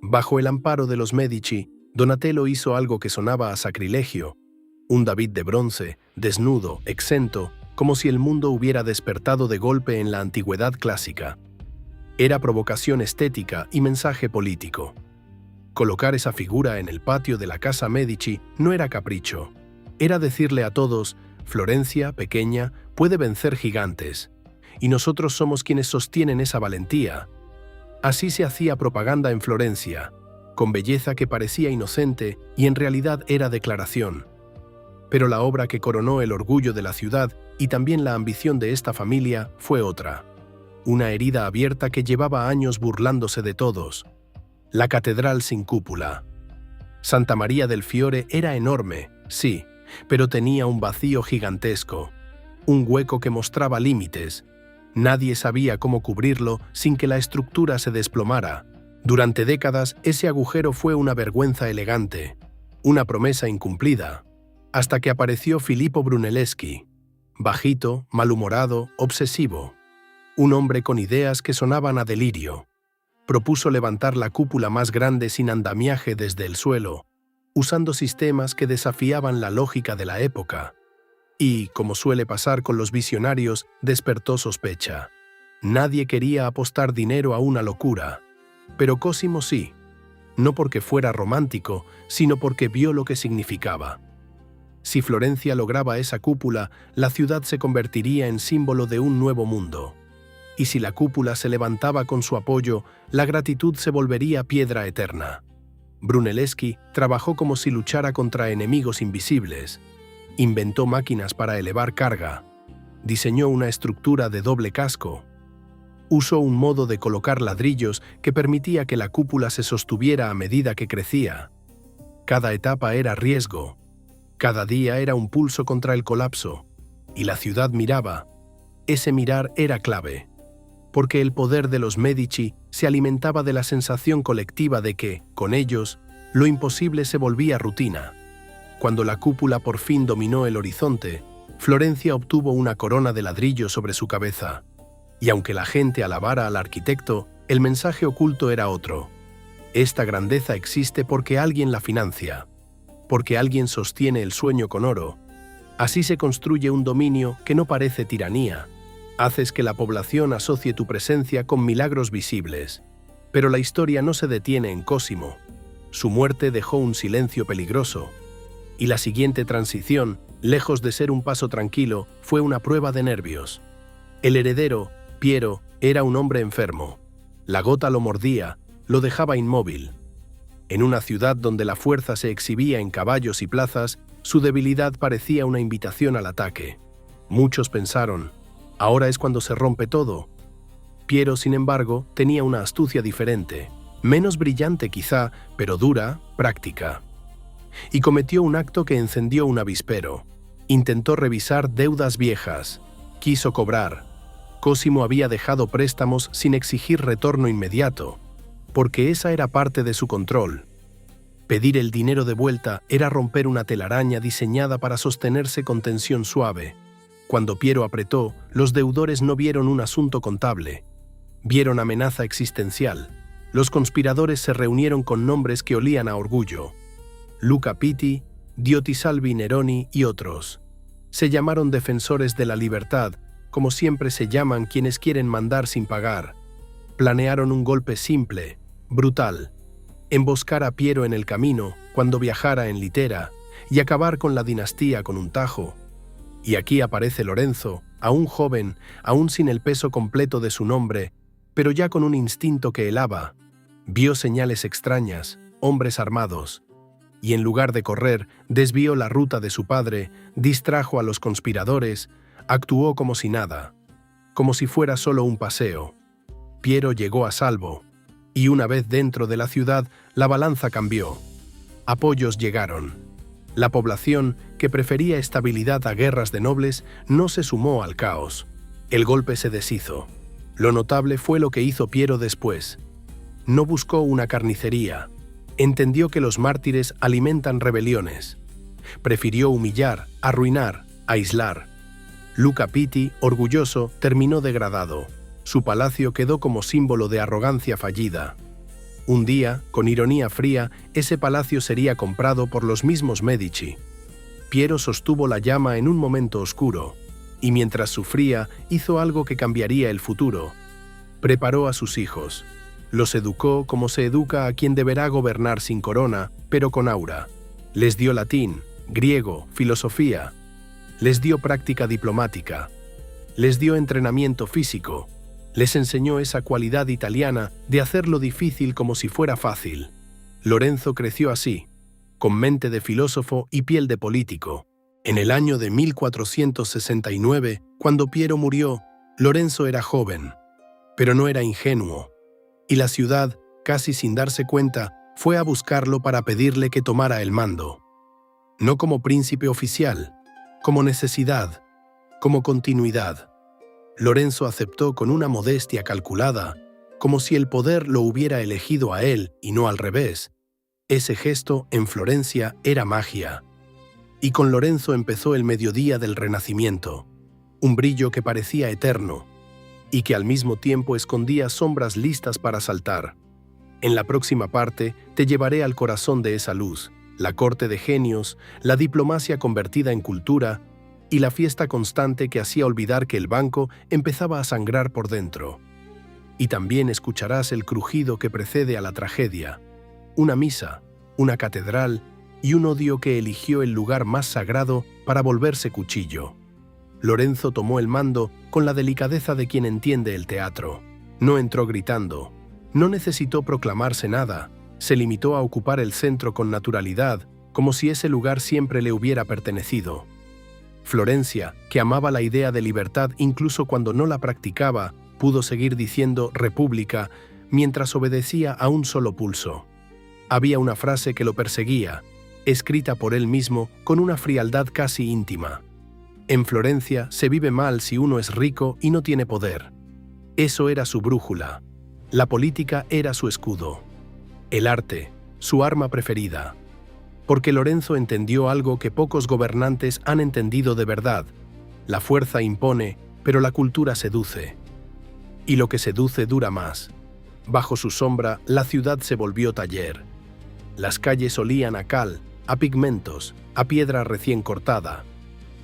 Bajo el amparo de los Medici, Donatello hizo algo que sonaba a sacrilegio, un David de bronce, desnudo, exento, como si el mundo hubiera despertado de golpe en la antigüedad clásica. Era provocación estética y mensaje político. Colocar esa figura en el patio de la Casa Medici no era capricho. Era decirle a todos: Florencia, pequeña, puede vencer gigantes, y nosotros somos quienes sostienen esa valentía. Así se hacía propaganda en Florencia, con belleza que parecía inocente y en realidad era declaración. Pero la obra que coronó el orgullo de la ciudad y también la ambición de esta familia fue otra. Una herida abierta que llevaba años burlándose de todos. La catedral sin cúpula. Santa María del Fiore era enorme, sí, pero tenía un vacío gigantesco, un hueco que mostraba límites. Nadie sabía cómo cubrirlo sin que la estructura se desplomara. Durante décadas, ese agujero fue una vergüenza elegante, una promesa incumplida, hasta que apareció Filippo Brunelleschi, bajito, malhumorado, obsesivo, un hombre con ideas que sonaban a delirio. Propuso levantar la cúpula más grande sin andamiaje desde el suelo, usando sistemas que desafiaban la lógica de la época. Y, como suele pasar con los visionarios, despertó sospecha. Nadie quería apostar dinero a una locura, pero Cosimo sí, no porque fuera romántico, sino porque vio lo que significaba. Si Florencia lograba esa cúpula, la ciudad se convertiría en símbolo de un nuevo mundo. Y si la cúpula se levantaba con su apoyo, la gratitud se volvería piedra eterna. Brunelleschi trabajó como si luchara contra enemigos invisibles. Inventó máquinas para elevar carga. Diseñó una estructura de doble casco. Usó un modo de colocar ladrillos que permitía que la cúpula se sostuviera a medida que crecía. Cada etapa era riesgo. Cada día era un pulso contra el colapso. Y la ciudad miraba. Ese mirar era clave, porque el poder de los Medici se alimentaba de la sensación colectiva de que, con ellos, lo imposible se volvía rutina. Cuando la cúpula por fin dominó el horizonte, Florencia obtuvo una corona de ladrillo sobre su cabeza. Y aunque la gente alabara al arquitecto, el mensaje oculto era otro. Esta grandeza existe porque alguien la financia, porque alguien sostiene el sueño con oro. Así se construye un dominio que no parece tiranía. Haces que la población asocie tu presencia con milagros visibles. Pero la historia no se detiene en Cosimo. Su muerte dejó un silencio peligroso. Y la siguiente transición, lejos de ser un paso tranquilo, fue una prueba de nervios. El heredero, Piero, era un hombre enfermo. La gota lo mordía, lo dejaba inmóvil. En una ciudad donde la fuerza se exhibía en caballos y plazas, su debilidad parecía una invitación al ataque. Muchos pensaron: ahora es cuando se rompe todo. Piero, sin embargo, tenía una astucia diferente, menos brillante quizá, pero dura, práctica. Y cometió un acto que encendió un avispero. Intentó revisar deudas viejas. Quiso cobrar. Cosimo había dejado préstamos sin exigir retorno inmediato, porque esa era parte de su control. Pedir el dinero de vuelta era romper una telaraña diseñada para sostenerse con tensión suave. Cuando Piero apretó, los deudores no vieron un asunto contable. Vieron amenaza existencial. Los conspiradores se reunieron con nombres que olían a orgullo. Luca Pitti, Diotisalvi Neroni y otros. Se llamaron defensores de la libertad, como siempre se llaman quienes quieren mandar sin pagar. Planearon un golpe simple, brutal. Emboscar a Piero en el camino, cuando viajara en litera, y acabar con la dinastía con un tajo. Y aquí aparece Lorenzo, aún joven, aún sin el peso completo de su nombre, pero ya con un instinto que helaba. Vio señales extrañas, hombres armados. Y en lugar de correr, desvió la ruta de su padre, distrajo a los conspiradores, actuó como si nada, como si fuera solo un paseo. Piero llegó a salvo, y una vez dentro de la ciudad, la balanza cambió. Apoyos llegaron. La población, que prefería estabilidad a guerras de nobles, no se sumó al caos. El golpe se deshizo. Lo notable fue lo que hizo Piero después. No buscó una carnicería. Entendió que los mártires alimentan rebeliones. Prefirió humillar, arruinar, aislar. Luca Pitti, orgulloso, terminó degradado. Su palacio quedó como símbolo de arrogancia fallida. Un día, con ironía fría, ese palacio sería comprado por los mismos Medici. Piero sostuvo la llama en un momento oscuro, y mientras sufría, hizo algo que cambiaría el futuro. Preparó a sus hijos. Los educó como se educa a quien deberá gobernar sin corona, pero con aura. Les dio latín, griego, filosofía. Les dio práctica diplomática. Les dio entrenamiento físico. Les enseñó esa cualidad italiana de hacer lo difícil como si fuera fácil. Lorenzo creció así, con mente de filósofo y piel de político. En el año de 1469, cuando Piero murió, Lorenzo era joven, pero no era ingenuo, y la ciudad, casi sin darse cuenta, fue a buscarlo para pedirle que tomara el mando. No como príncipe oficial, como necesidad, como continuidad. Lorenzo aceptó con una modestia calculada, como si el poder lo hubiera elegido a él y no al revés. Ese gesto, en Florencia, era magia. Y con Lorenzo empezó el mediodía del Renacimiento, un brillo que parecía eterno, y que al mismo tiempo escondía sombras listas para saltar. En la próxima parte te llevaré al corazón de esa luz, la corte de genios, la diplomacia convertida en cultura y la fiesta constante que hacía olvidar que el banco empezaba a sangrar por dentro. Y también escucharás el crujido que precede a la tragedia, una misa, una catedral y un odio que eligió el lugar más sagrado para volverse cuchillo. Lorenzo tomó el mando con la delicadeza de quien entiende el teatro. No entró gritando, no necesitó proclamarse nada, se limitó a ocupar el centro con naturalidad, como si ese lugar siempre le hubiera pertenecido. Florencia, que amaba la idea de libertad incluso cuando no la practicaba, pudo seguir diciendo «república» mientras obedecía a un solo pulso. Había una frase que lo perseguía, escrita por él mismo con una frialdad casi íntima. En Florencia se vive mal si uno es rico y no tiene poder. Eso era su brújula. La política era su escudo. El arte, su arma preferida. Porque Lorenzo entendió algo que pocos gobernantes han entendido de verdad. La fuerza impone, pero la cultura seduce. Y lo que seduce dura más. Bajo su sombra, la ciudad se volvió taller. Las calles olían a cal, a pigmentos, a piedra recién cortada.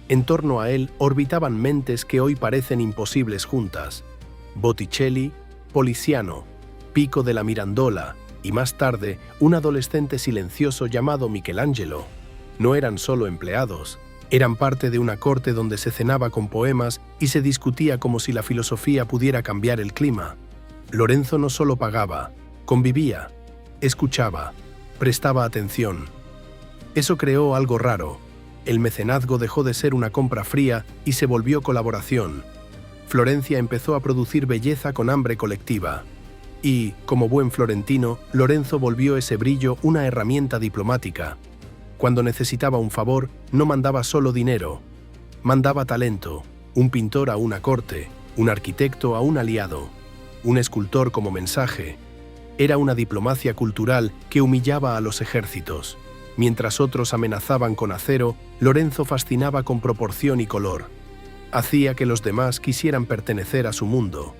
En torno a él orbitaban mentes que hoy parecen imposibles juntas. Botticelli, Poliziano, Pico de la Mirandola y más tarde un adolescente silencioso llamado Michelangelo. No eran solo empleados, eran parte de una corte donde se cenaba con poemas y se discutía como si la filosofía pudiera cambiar el clima. Lorenzo no solo pagaba, convivía, escuchaba, prestaba atención. Eso creó algo raro. El mecenazgo dejó de ser una compra fría y se volvió colaboración. Florencia empezó a producir belleza con hambre colectiva. Y, como buen florentino, Lorenzo volvió ese brillo una herramienta diplomática. Cuando necesitaba un favor, no mandaba solo dinero. Mandaba talento, un pintor a una corte, un arquitecto a un aliado, un escultor como mensaje. Era una diplomacia cultural que humillaba a los ejércitos. Mientras otros amenazaban con acero, Lorenzo fascinaba con proporción y color. Hacía que los demás quisieran pertenecer a su mundo.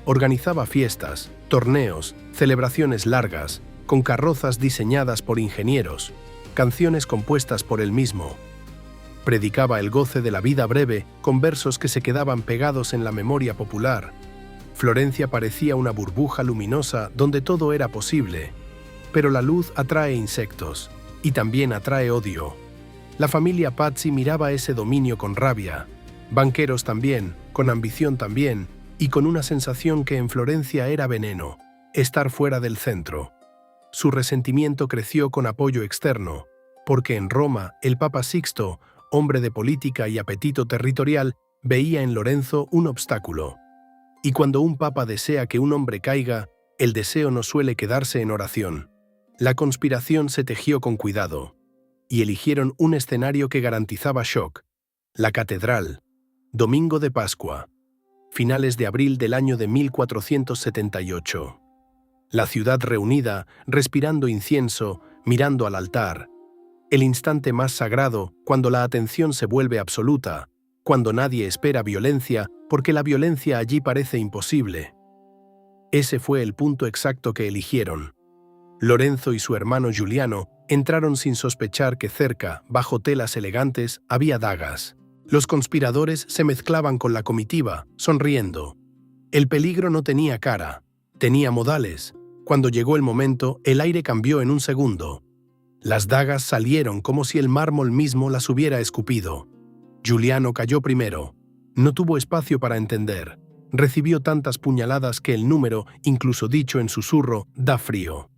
Organizaba fiestas, torneos, celebraciones largas, con carrozas diseñadas por ingenieros, canciones compuestas por él mismo. Predicaba el goce de la vida breve con versos que se quedaban pegados en la memoria popular. Florencia parecía una burbuja luminosa donde todo era posible. Pero la luz atrae insectos y también atrae odio. La familia Pazzi miraba ese dominio con rabia. Banqueros también, con ambición también, y con una sensación que en Florencia era veneno, estar fuera del centro. Su resentimiento creció con apoyo externo, porque en Roma el Papa Sixto, hombre de política y apetito territorial, veía en Lorenzo un obstáculo. Y cuando un papa desea que un hombre caiga, el deseo no suele quedarse en oración. La conspiración se tejió con cuidado, y eligieron un escenario que garantizaba shock: la catedral, domingo de Pascua, finales de abril del año de 1478. La ciudad reunida, respirando incienso, mirando al altar. El instante más sagrado, cuando la atención se vuelve absoluta, cuando nadie espera violencia, porque la violencia allí parece imposible. Ese fue el punto exacto que eligieron. Lorenzo y su hermano Giuliano entraron sin sospechar que cerca, bajo telas elegantes, había dagas. Los conspiradores se mezclaban con la comitiva, sonriendo. El peligro no tenía cara, tenía modales. Cuando llegó el momento, el aire cambió en un segundo. Las dagas salieron como si el mármol mismo las hubiera escupido. Giuliano cayó primero. No tuvo espacio para entender. Recibió tantas puñaladas que el número, incluso dicho en susurro, da frío.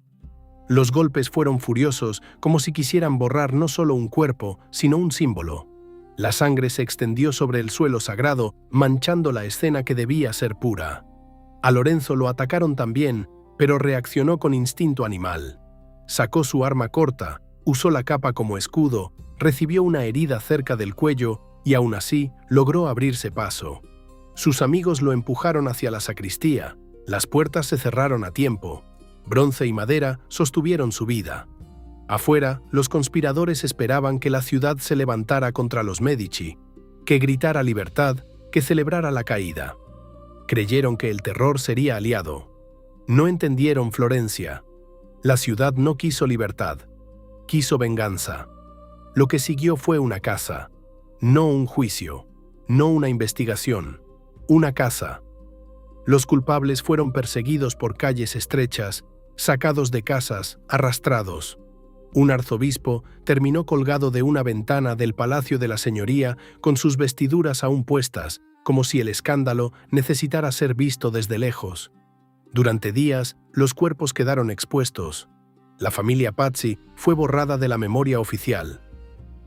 Los golpes fueron furiosos, como si quisieran borrar no solo un cuerpo, sino un símbolo. La sangre se extendió sobre el suelo sagrado, manchando la escena que debía ser pura. A Lorenzo lo atacaron también, pero reaccionó con instinto animal. Sacó su arma corta, usó la capa como escudo, recibió una herida cerca del cuello y aún así logró abrirse paso. Sus amigos lo empujaron hacia la sacristía. Las puertas se cerraron a tiempo. Bronce y madera sostuvieron su vida. Afuera, los conspiradores esperaban que la ciudad se levantara contra los Medici, que gritara libertad, que celebrara la caída. Creyeron que el terror sería aliado. No entendieron Florencia. La ciudad no quiso libertad, quiso venganza. Lo que siguió fue una caza, no un juicio, no una investigación, una caza. Los culpables fueron perseguidos por calles estrechas, sacados de casas, arrastrados. Un arzobispo terminó colgado de una ventana del Palacio de la Señoría con sus vestiduras aún puestas, como si el escándalo necesitara ser visto desde lejos. Durante días, los cuerpos quedaron expuestos. La familia Pazzi fue borrada de la memoria oficial.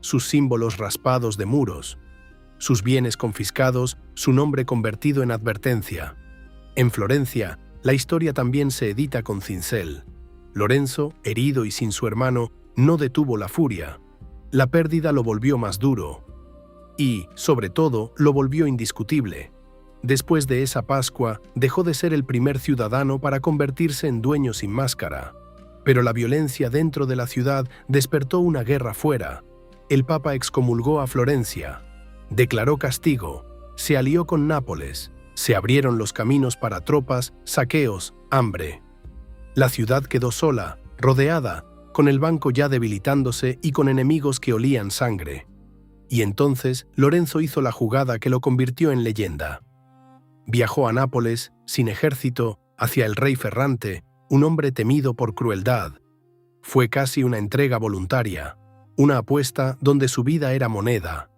Sus símbolos raspados de muros. Sus bienes confiscados, su nombre convertido en advertencia. En Florencia, la historia también se edita con cincel. Lorenzo, herido y sin su hermano, no detuvo la furia. La pérdida lo volvió más duro. Y, sobre todo, lo volvió indiscutible. Después de esa Pascua, dejó de ser el primer ciudadano para convertirse en dueño sin máscara. Pero la violencia dentro de la ciudad despertó una guerra fuera. El Papa excomulgó a Florencia. Declaró castigo. Se alió con Nápoles. Se abrieron los caminos para tropas, saqueos, hambre. La ciudad quedó sola, rodeada, con el banco ya debilitándose y con enemigos que olían sangre. Y entonces Lorenzo hizo la jugada que lo convirtió en leyenda. Viajó a Nápoles, sin ejército, hacia el rey Ferrante, un hombre temido por crueldad. Fue casi una entrega voluntaria, una apuesta donde su vida era moneda.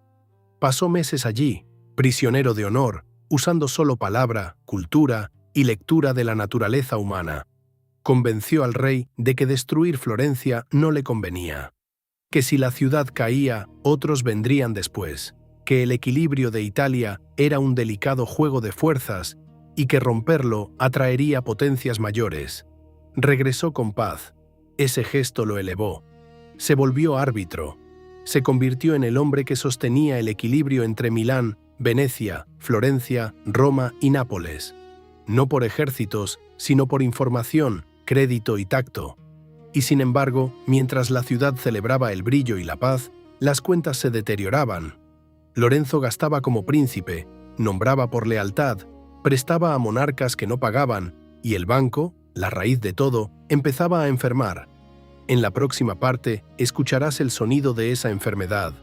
Pasó meses allí, prisionero de honor, usando solo palabra, cultura y lectura de la naturaleza humana. Convenció al rey de que destruir Florencia no le convenía, que si la ciudad caía, otros vendrían después, que el equilibrio de Italia era un delicado juego de fuerzas y que romperlo atraería potencias mayores. Regresó con paz. Ese gesto lo elevó. Se volvió árbitro. Se convirtió en el hombre que sostenía el equilibrio entre Milán, Venecia, Florencia, Roma y Nápoles. No por ejércitos, sino por información, crédito y tacto. Y sin embargo, mientras la ciudad celebraba el brillo y la paz, las cuentas se deterioraban. Lorenzo gastaba como príncipe, nombraba por lealtad, prestaba a monarcas que no pagaban, y el banco, la raíz de todo, empezaba a enfermar. En la próxima parte escucharás el sonido de esa enfermedad.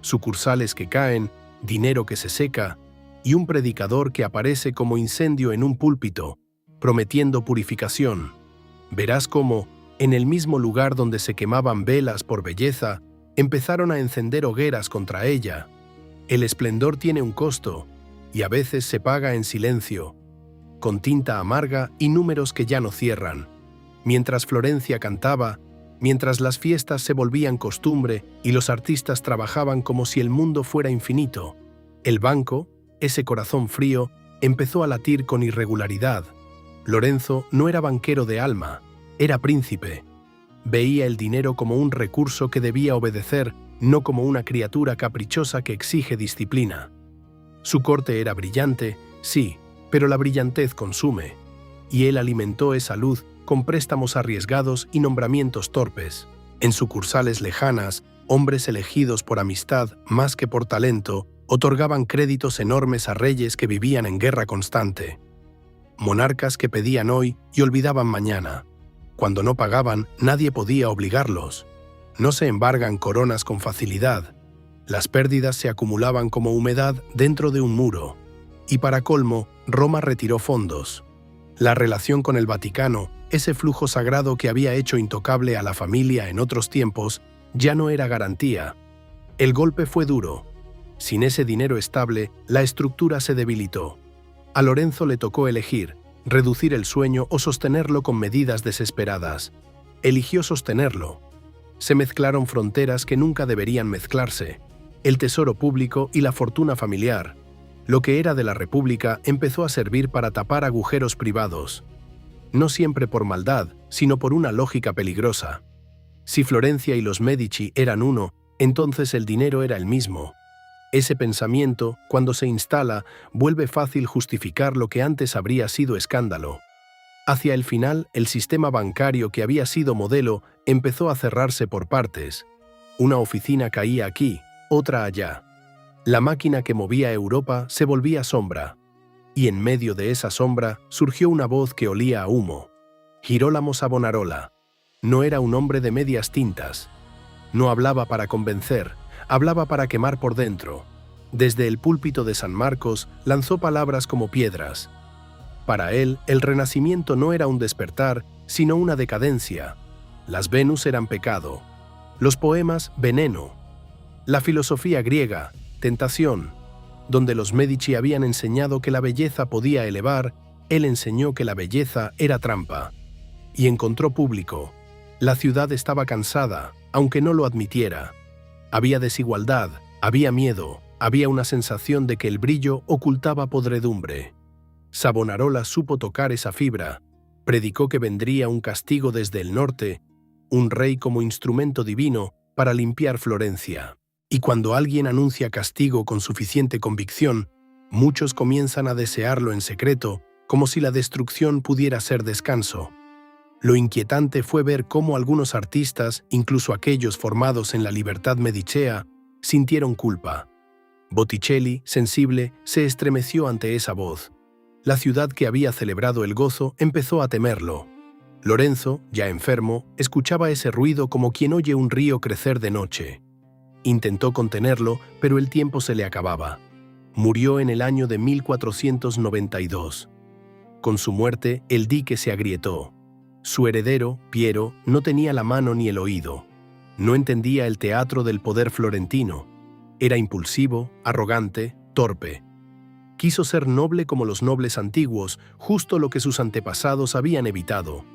Sucursales que caen, dinero que se seca, y un predicador que aparece como incendio en un púlpito, prometiendo purificación. Verás cómo, en el mismo lugar donde se quemaban velas por belleza, empezaron a encender hogueras contra ella. El esplendor tiene un costo, y a veces se paga en silencio, con tinta amarga y números que ya no cierran. Mientras Florencia cantaba, mientras las fiestas se volvían costumbre y los artistas trabajaban como si el mundo fuera infinito, el banco, ese corazón frío, empezó a latir con irregularidad. Lorenzo no era banquero de alma, era príncipe. Veía el dinero como un recurso que debía obedecer, no como una criatura caprichosa que exige disciplina. Su corte era brillante, sí, pero la brillantez consume, y él alimentó esa luz con préstamos arriesgados y nombramientos torpes. En sucursales lejanas, hombres elegidos por amistad más que por talento otorgaban créditos enormes a reyes que vivían en guerra constante. Monarcas que pedían hoy y olvidaban mañana. Cuando no pagaban, nadie podía obligarlos. No se embargan coronas con facilidad. Las pérdidas se acumulaban como humedad dentro de un muro. Y para colmo, Roma retiró fondos. La relación con el Vaticano, ese flujo sagrado que había hecho intocable a la familia en otros tiempos, ya no era garantía. El golpe fue duro. Sin ese dinero estable, la estructura se debilitó. A Lorenzo le tocó elegir, reducir el sueño o sostenerlo con medidas desesperadas. Eligió sostenerlo. Se mezclaron fronteras que nunca deberían mezclarse. El tesoro público y la fortuna familiar. Lo que era de la República empezó a servir para tapar agujeros privados. No siempre por maldad, sino por una lógica peligrosa. Si Florencia y los Medici eran uno, entonces el dinero era el mismo. Ese pensamiento, cuando se instala, vuelve fácil justificar lo que antes habría sido escándalo. Hacia el final, el sistema bancario que había sido modelo empezó a cerrarse por partes. Una oficina caía aquí, otra allá. La máquina que movía Europa se volvía sombra. Y en medio de esa sombra surgió una voz que olía a humo. Girolamo Savonarola. No era un hombre de medias tintas. No hablaba para convencer, hablaba para quemar por dentro. Desde el púlpito de San Marcos lanzó palabras como piedras. Para él, el Renacimiento no era un despertar, sino una decadencia. Las Venus eran pecado. Los poemas, veneno. La filosofía griega, tentación. Donde los Medici habían enseñado que la belleza podía elevar, él enseñó que la belleza era trampa. Y encontró público. La ciudad estaba cansada, aunque no lo admitiera. Había desigualdad, había miedo, había una sensación de que el brillo ocultaba podredumbre. Savonarola supo tocar esa fibra. Predicó que vendría un castigo desde el norte, un rey como instrumento divino para limpiar Florencia. Y cuando alguien anuncia castigo con suficiente convicción, muchos comienzan a desearlo en secreto, como si la destrucción pudiera ser descanso. Lo inquietante fue ver cómo algunos artistas, incluso aquellos formados en la libertad medicea, sintieron culpa. Botticelli, sensible, se estremeció ante esa voz. La ciudad que había celebrado el gozo empezó a temerlo. Lorenzo, ya enfermo, escuchaba ese ruido como quien oye un río crecer de noche. Intentó contenerlo, pero el tiempo se le acababa. Murió en el año de 1492. Con su muerte, el dique se agrietó. Su heredero, Piero, no tenía la mano ni el oído. No entendía el teatro del poder florentino. Era impulsivo, arrogante, torpe. Quiso ser noble como los nobles antiguos, justo lo que sus antepasados habían evitado.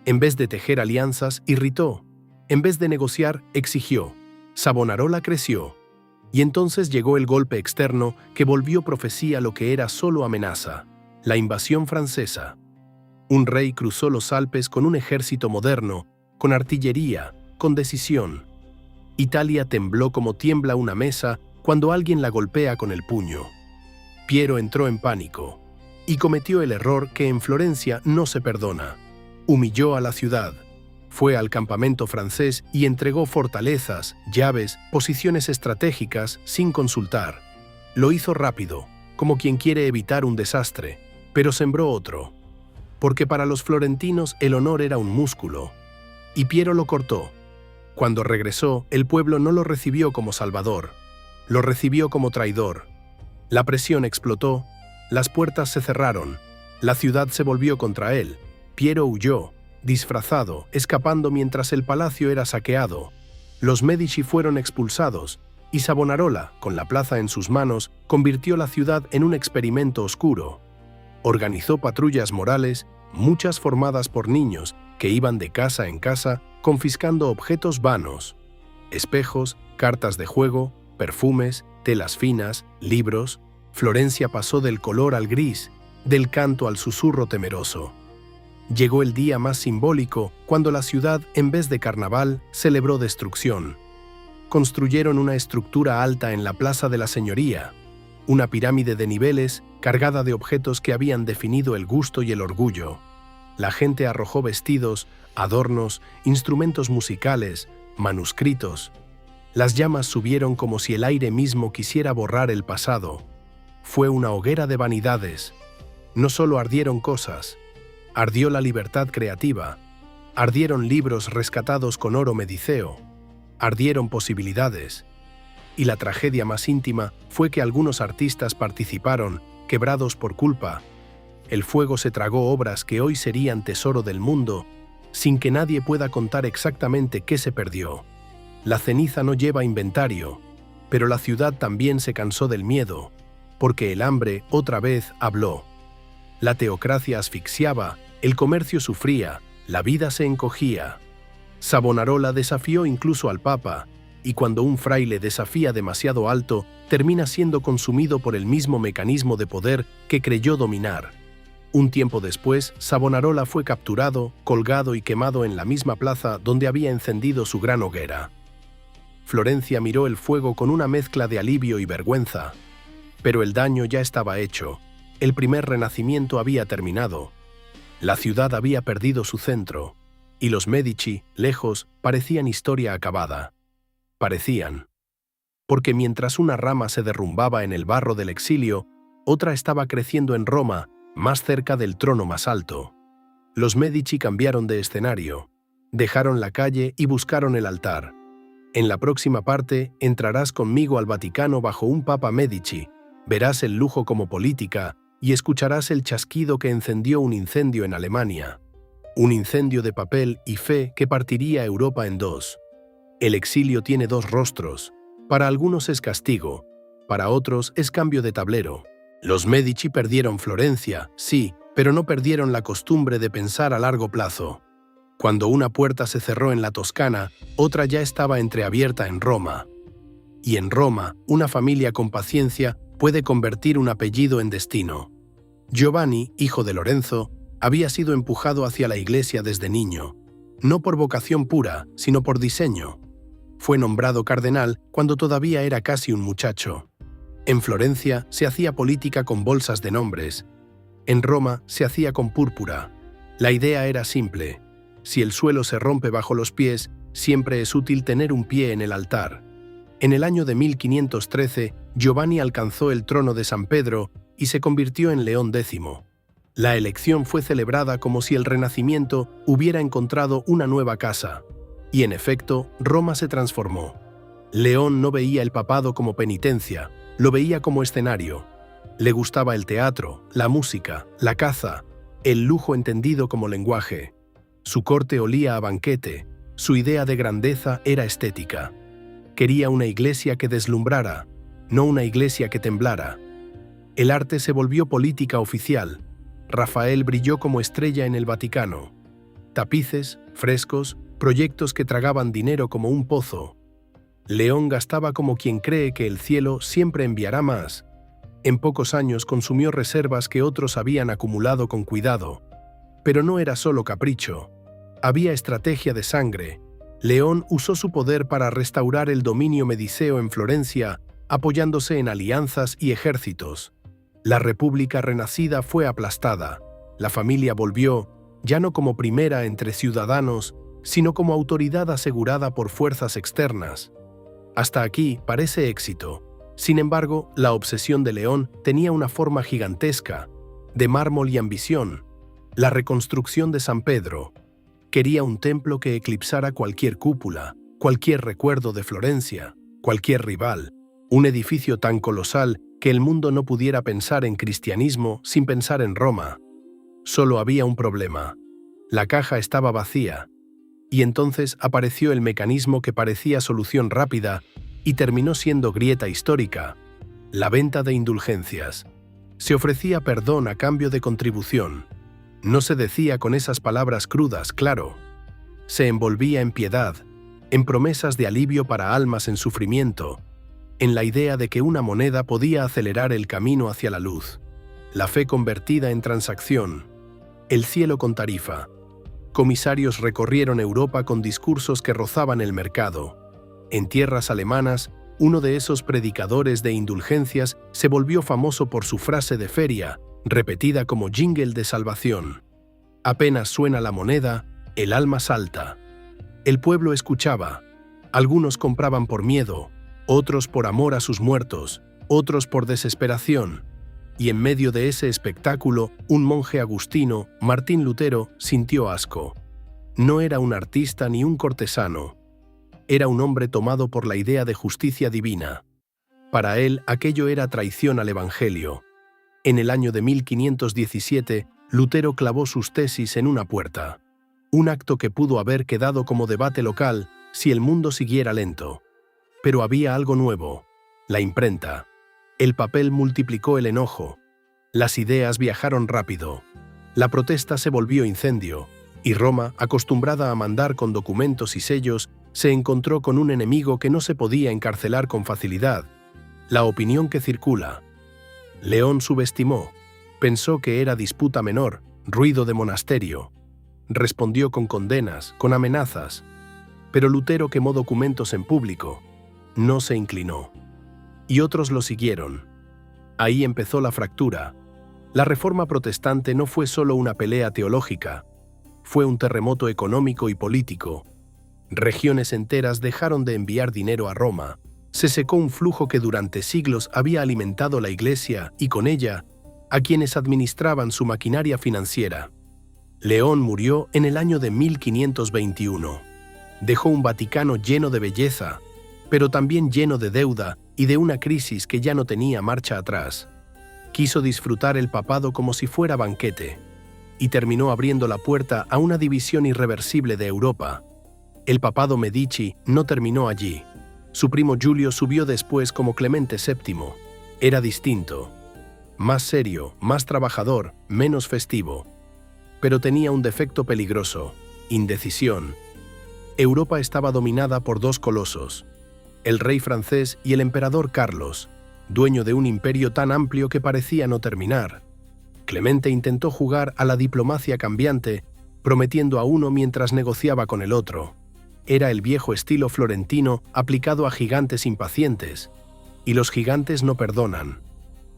En vez de tejer alianzas, irritó. En vez de negociar, exigió. Savonarola creció. Y entonces llegó el golpe externo que volvió profecía lo que era solo amenaza: la invasión francesa. Un rey cruzó los Alpes con un ejército moderno, con artillería, con decisión. Italia tembló como tiembla una mesa cuando alguien la golpea con el puño. Piero entró en pánico y cometió el error que en Florencia no se perdona. Humilló a la ciudad. Fue al campamento francés y entregó fortalezas, llaves, posiciones estratégicas sin consultar. Lo hizo rápido, como quien quiere evitar un desastre, pero sembró otro. Porque para los florentinos el honor era un músculo. Y Piero lo cortó. Cuando regresó, el pueblo no lo recibió como salvador. Lo recibió como traidor. La presión explotó, las puertas se cerraron, la ciudad se volvió contra él. Piero huyó, disfrazado, escapando mientras el palacio era saqueado. Los Medici fueron expulsados, y Savonarola, con la plaza en sus manos, convirtió la ciudad en un experimento oscuro. Organizó patrullas morales, muchas formadas por niños, que iban de casa en casa confiscando objetos vanos: espejos, cartas de juego, perfumes, telas finas, libros. Florencia pasó del color al gris, del canto al susurro temeroso. Llegó el día más simbólico, cuando la ciudad, en vez de carnaval, celebró destrucción. Construyeron una estructura alta en la Plaza de la Señoría, una pirámide de niveles cargada de objetos que habían definido el gusto y el orgullo. La gente arrojó vestidos, adornos, instrumentos musicales, manuscritos. Las llamas subieron como si el aire mismo quisiera borrar el pasado. Fue una hoguera de vanidades. No solo ardieron cosas, ardió la libertad creativa. Ardieron libros rescatados con oro mediceo. Ardieron posibilidades. Y la tragedia más íntima fue que algunos artistas participaron, quebrados por culpa. El fuego se tragó obras que hoy serían tesoro del mundo, sin que nadie pueda contar exactamente qué se perdió. La ceniza no lleva inventario, pero la ciudad también se cansó del miedo, porque el hambre otra vez habló. La teocracia asfixiaba, el comercio sufría, la vida se encogía. Savonarola desafió incluso al Papa, y cuando un fraile desafía demasiado alto, termina siendo consumido por el mismo mecanismo de poder que creyó dominar. Un tiempo después, Savonarola fue capturado, colgado y quemado en la misma plaza donde había encendido su gran hoguera. Florencia miró el fuego con una mezcla de alivio y vergüenza. Pero el daño ya estaba hecho. El primer renacimiento había terminado. La ciudad había perdido su centro, y los Medici, lejos, parecían historia acabada. Parecían. Porque mientras una rama se derrumbaba en el barro del exilio, otra estaba creciendo en Roma, más cerca del trono más alto. Los Medici cambiaron de escenario, dejaron la calle y buscaron el altar. En la próxima parte entrarás conmigo al Vaticano bajo un Papa Medici, verás el lujo como política y escucharás el chasquido que encendió un incendio en Alemania. Un incendio de papel y fe que partiría Europa en dos. El exilio tiene dos rostros. Para algunos es castigo, para otros es cambio de tablero. Los Medici perdieron Florencia, sí, pero no perdieron la costumbre de pensar a largo plazo. Cuando una puerta se cerró en la Toscana, otra ya estaba entreabierta en Roma. Y en Roma, una familia con paciencia puede convertir un apellido en destino. Giovanni, hijo de Lorenzo, había sido empujado hacia la iglesia desde niño, no por vocación pura, sino por diseño. Fue nombrado cardenal cuando todavía era casi un muchacho. En Florencia se hacía política con bolsas de nombres. En Roma se hacía con púrpura. La idea era simple. Si el suelo se rompe bajo los pies, siempre es útil tener un pie en el altar. En el año de 1513, Giovanni alcanzó el trono de San Pedro y se convirtió en León X. La elección fue celebrada como si el Renacimiento hubiera encontrado una nueva casa. Y en efecto, Roma se transformó. León no veía el papado como penitencia, lo veía como escenario. Le gustaba el teatro, la música, la caza, el lujo entendido como lenguaje. Su corte olía a banquete, su idea de grandeza era estética. Quería una iglesia que deslumbrara, no una iglesia que temblara. El arte se volvió política oficial. Rafael brilló como estrella en el Vaticano. Tapices, frescos, proyectos que tragaban dinero como un pozo. León gastaba como quien cree que el cielo siempre enviará más. En pocos años consumió reservas que otros habían acumulado con cuidado. Pero no era solo capricho. Había estrategia de sangre. León usó su poder para restaurar el dominio mediceo en Florencia, apoyándose en alianzas y ejércitos. La república renacida fue aplastada. La familia volvió, ya no como primera entre ciudadanos, sino como autoridad asegurada por fuerzas externas. Hasta aquí parece éxito. Sin embargo, la obsesión de León tenía una forma gigantesca, de mármol y ambición. La reconstrucción de San Pedro. Quería un templo que eclipsara cualquier cúpula, cualquier recuerdo de Florencia, cualquier rival. Un edificio tan colosal que el mundo no pudiera pensar en cristianismo sin pensar en Roma. Solo había un problema. La caja estaba vacía. Y entonces apareció el mecanismo que parecía solución rápida y terminó siendo grieta histórica: la venta de indulgencias. Se ofrecía perdón a cambio de contribución. No se decía con esas palabras crudas, claro. Se envolvía en piedad, en promesas de alivio para almas en sufrimiento, en la idea de que una moneda podía acelerar el camino hacia la luz. La fe convertida en transacción. El cielo con tarifa. Comisarios recorrieron Europa con discursos que rozaban el mercado. En tierras alemanas, uno de esos predicadores de indulgencias se volvió famoso por su frase de feria, repetida como jingle de salvación. Apenas suena la moneda, el alma salta. El pueblo escuchaba. Algunos compraban por miedo, otros por amor a sus muertos, otros por desesperación. Y en medio de ese espectáculo, un monje agustino, Martín Lutero, sintió asco. No era un artista ni un cortesano. Era un hombre tomado por la idea de justicia divina. Para él, aquello era traición al Evangelio. En el año de 1517, Lutero clavó sus tesis en una puerta. Un acto que pudo haber quedado como debate local si el mundo siguiera lento. Pero había algo nuevo: la imprenta. El papel multiplicó el enojo. Las ideas viajaron rápido. La protesta se volvió incendio, y Roma, acostumbrada a mandar con documentos y sellos, se encontró con un enemigo que no se podía encarcelar con facilidad: la opinión que circula. León subestimó. Pensó que era disputa menor, ruido de monasterio. Respondió con condenas, con amenazas. Pero Lutero quemó documentos en público. No se inclinó. Y otros lo siguieron. Ahí empezó la fractura. La Reforma protestante no fue solo una pelea teológica. Fue un terremoto económico y político. Regiones enteras dejaron de enviar dinero a Roma. Se secó un flujo que durante siglos había alimentado la Iglesia y con ella a quienes administraban su maquinaria financiera. León murió en el año de 1521. Dejó un Vaticano lleno de belleza, pero también lleno de deuda y de una crisis que ya no tenía marcha atrás. Quiso disfrutar el papado como si fuera banquete, y terminó abriendo la puerta a una división irreversible de Europa. El papado Medici no terminó allí. Su primo Giulio subió después como Clemente VII. Era distinto. Más serio, más trabajador, menos festivo. Pero tenía un defecto peligroso: indecisión. Europa estaba dominada por dos colosos: el rey francés y el emperador Carlos, dueño de un imperio tan amplio que parecía no terminar. Clemente intentó jugar a la diplomacia cambiante, prometiendo a uno mientras negociaba con el otro. Era el viejo estilo florentino aplicado a gigantes impacientes. Y los gigantes no perdonan.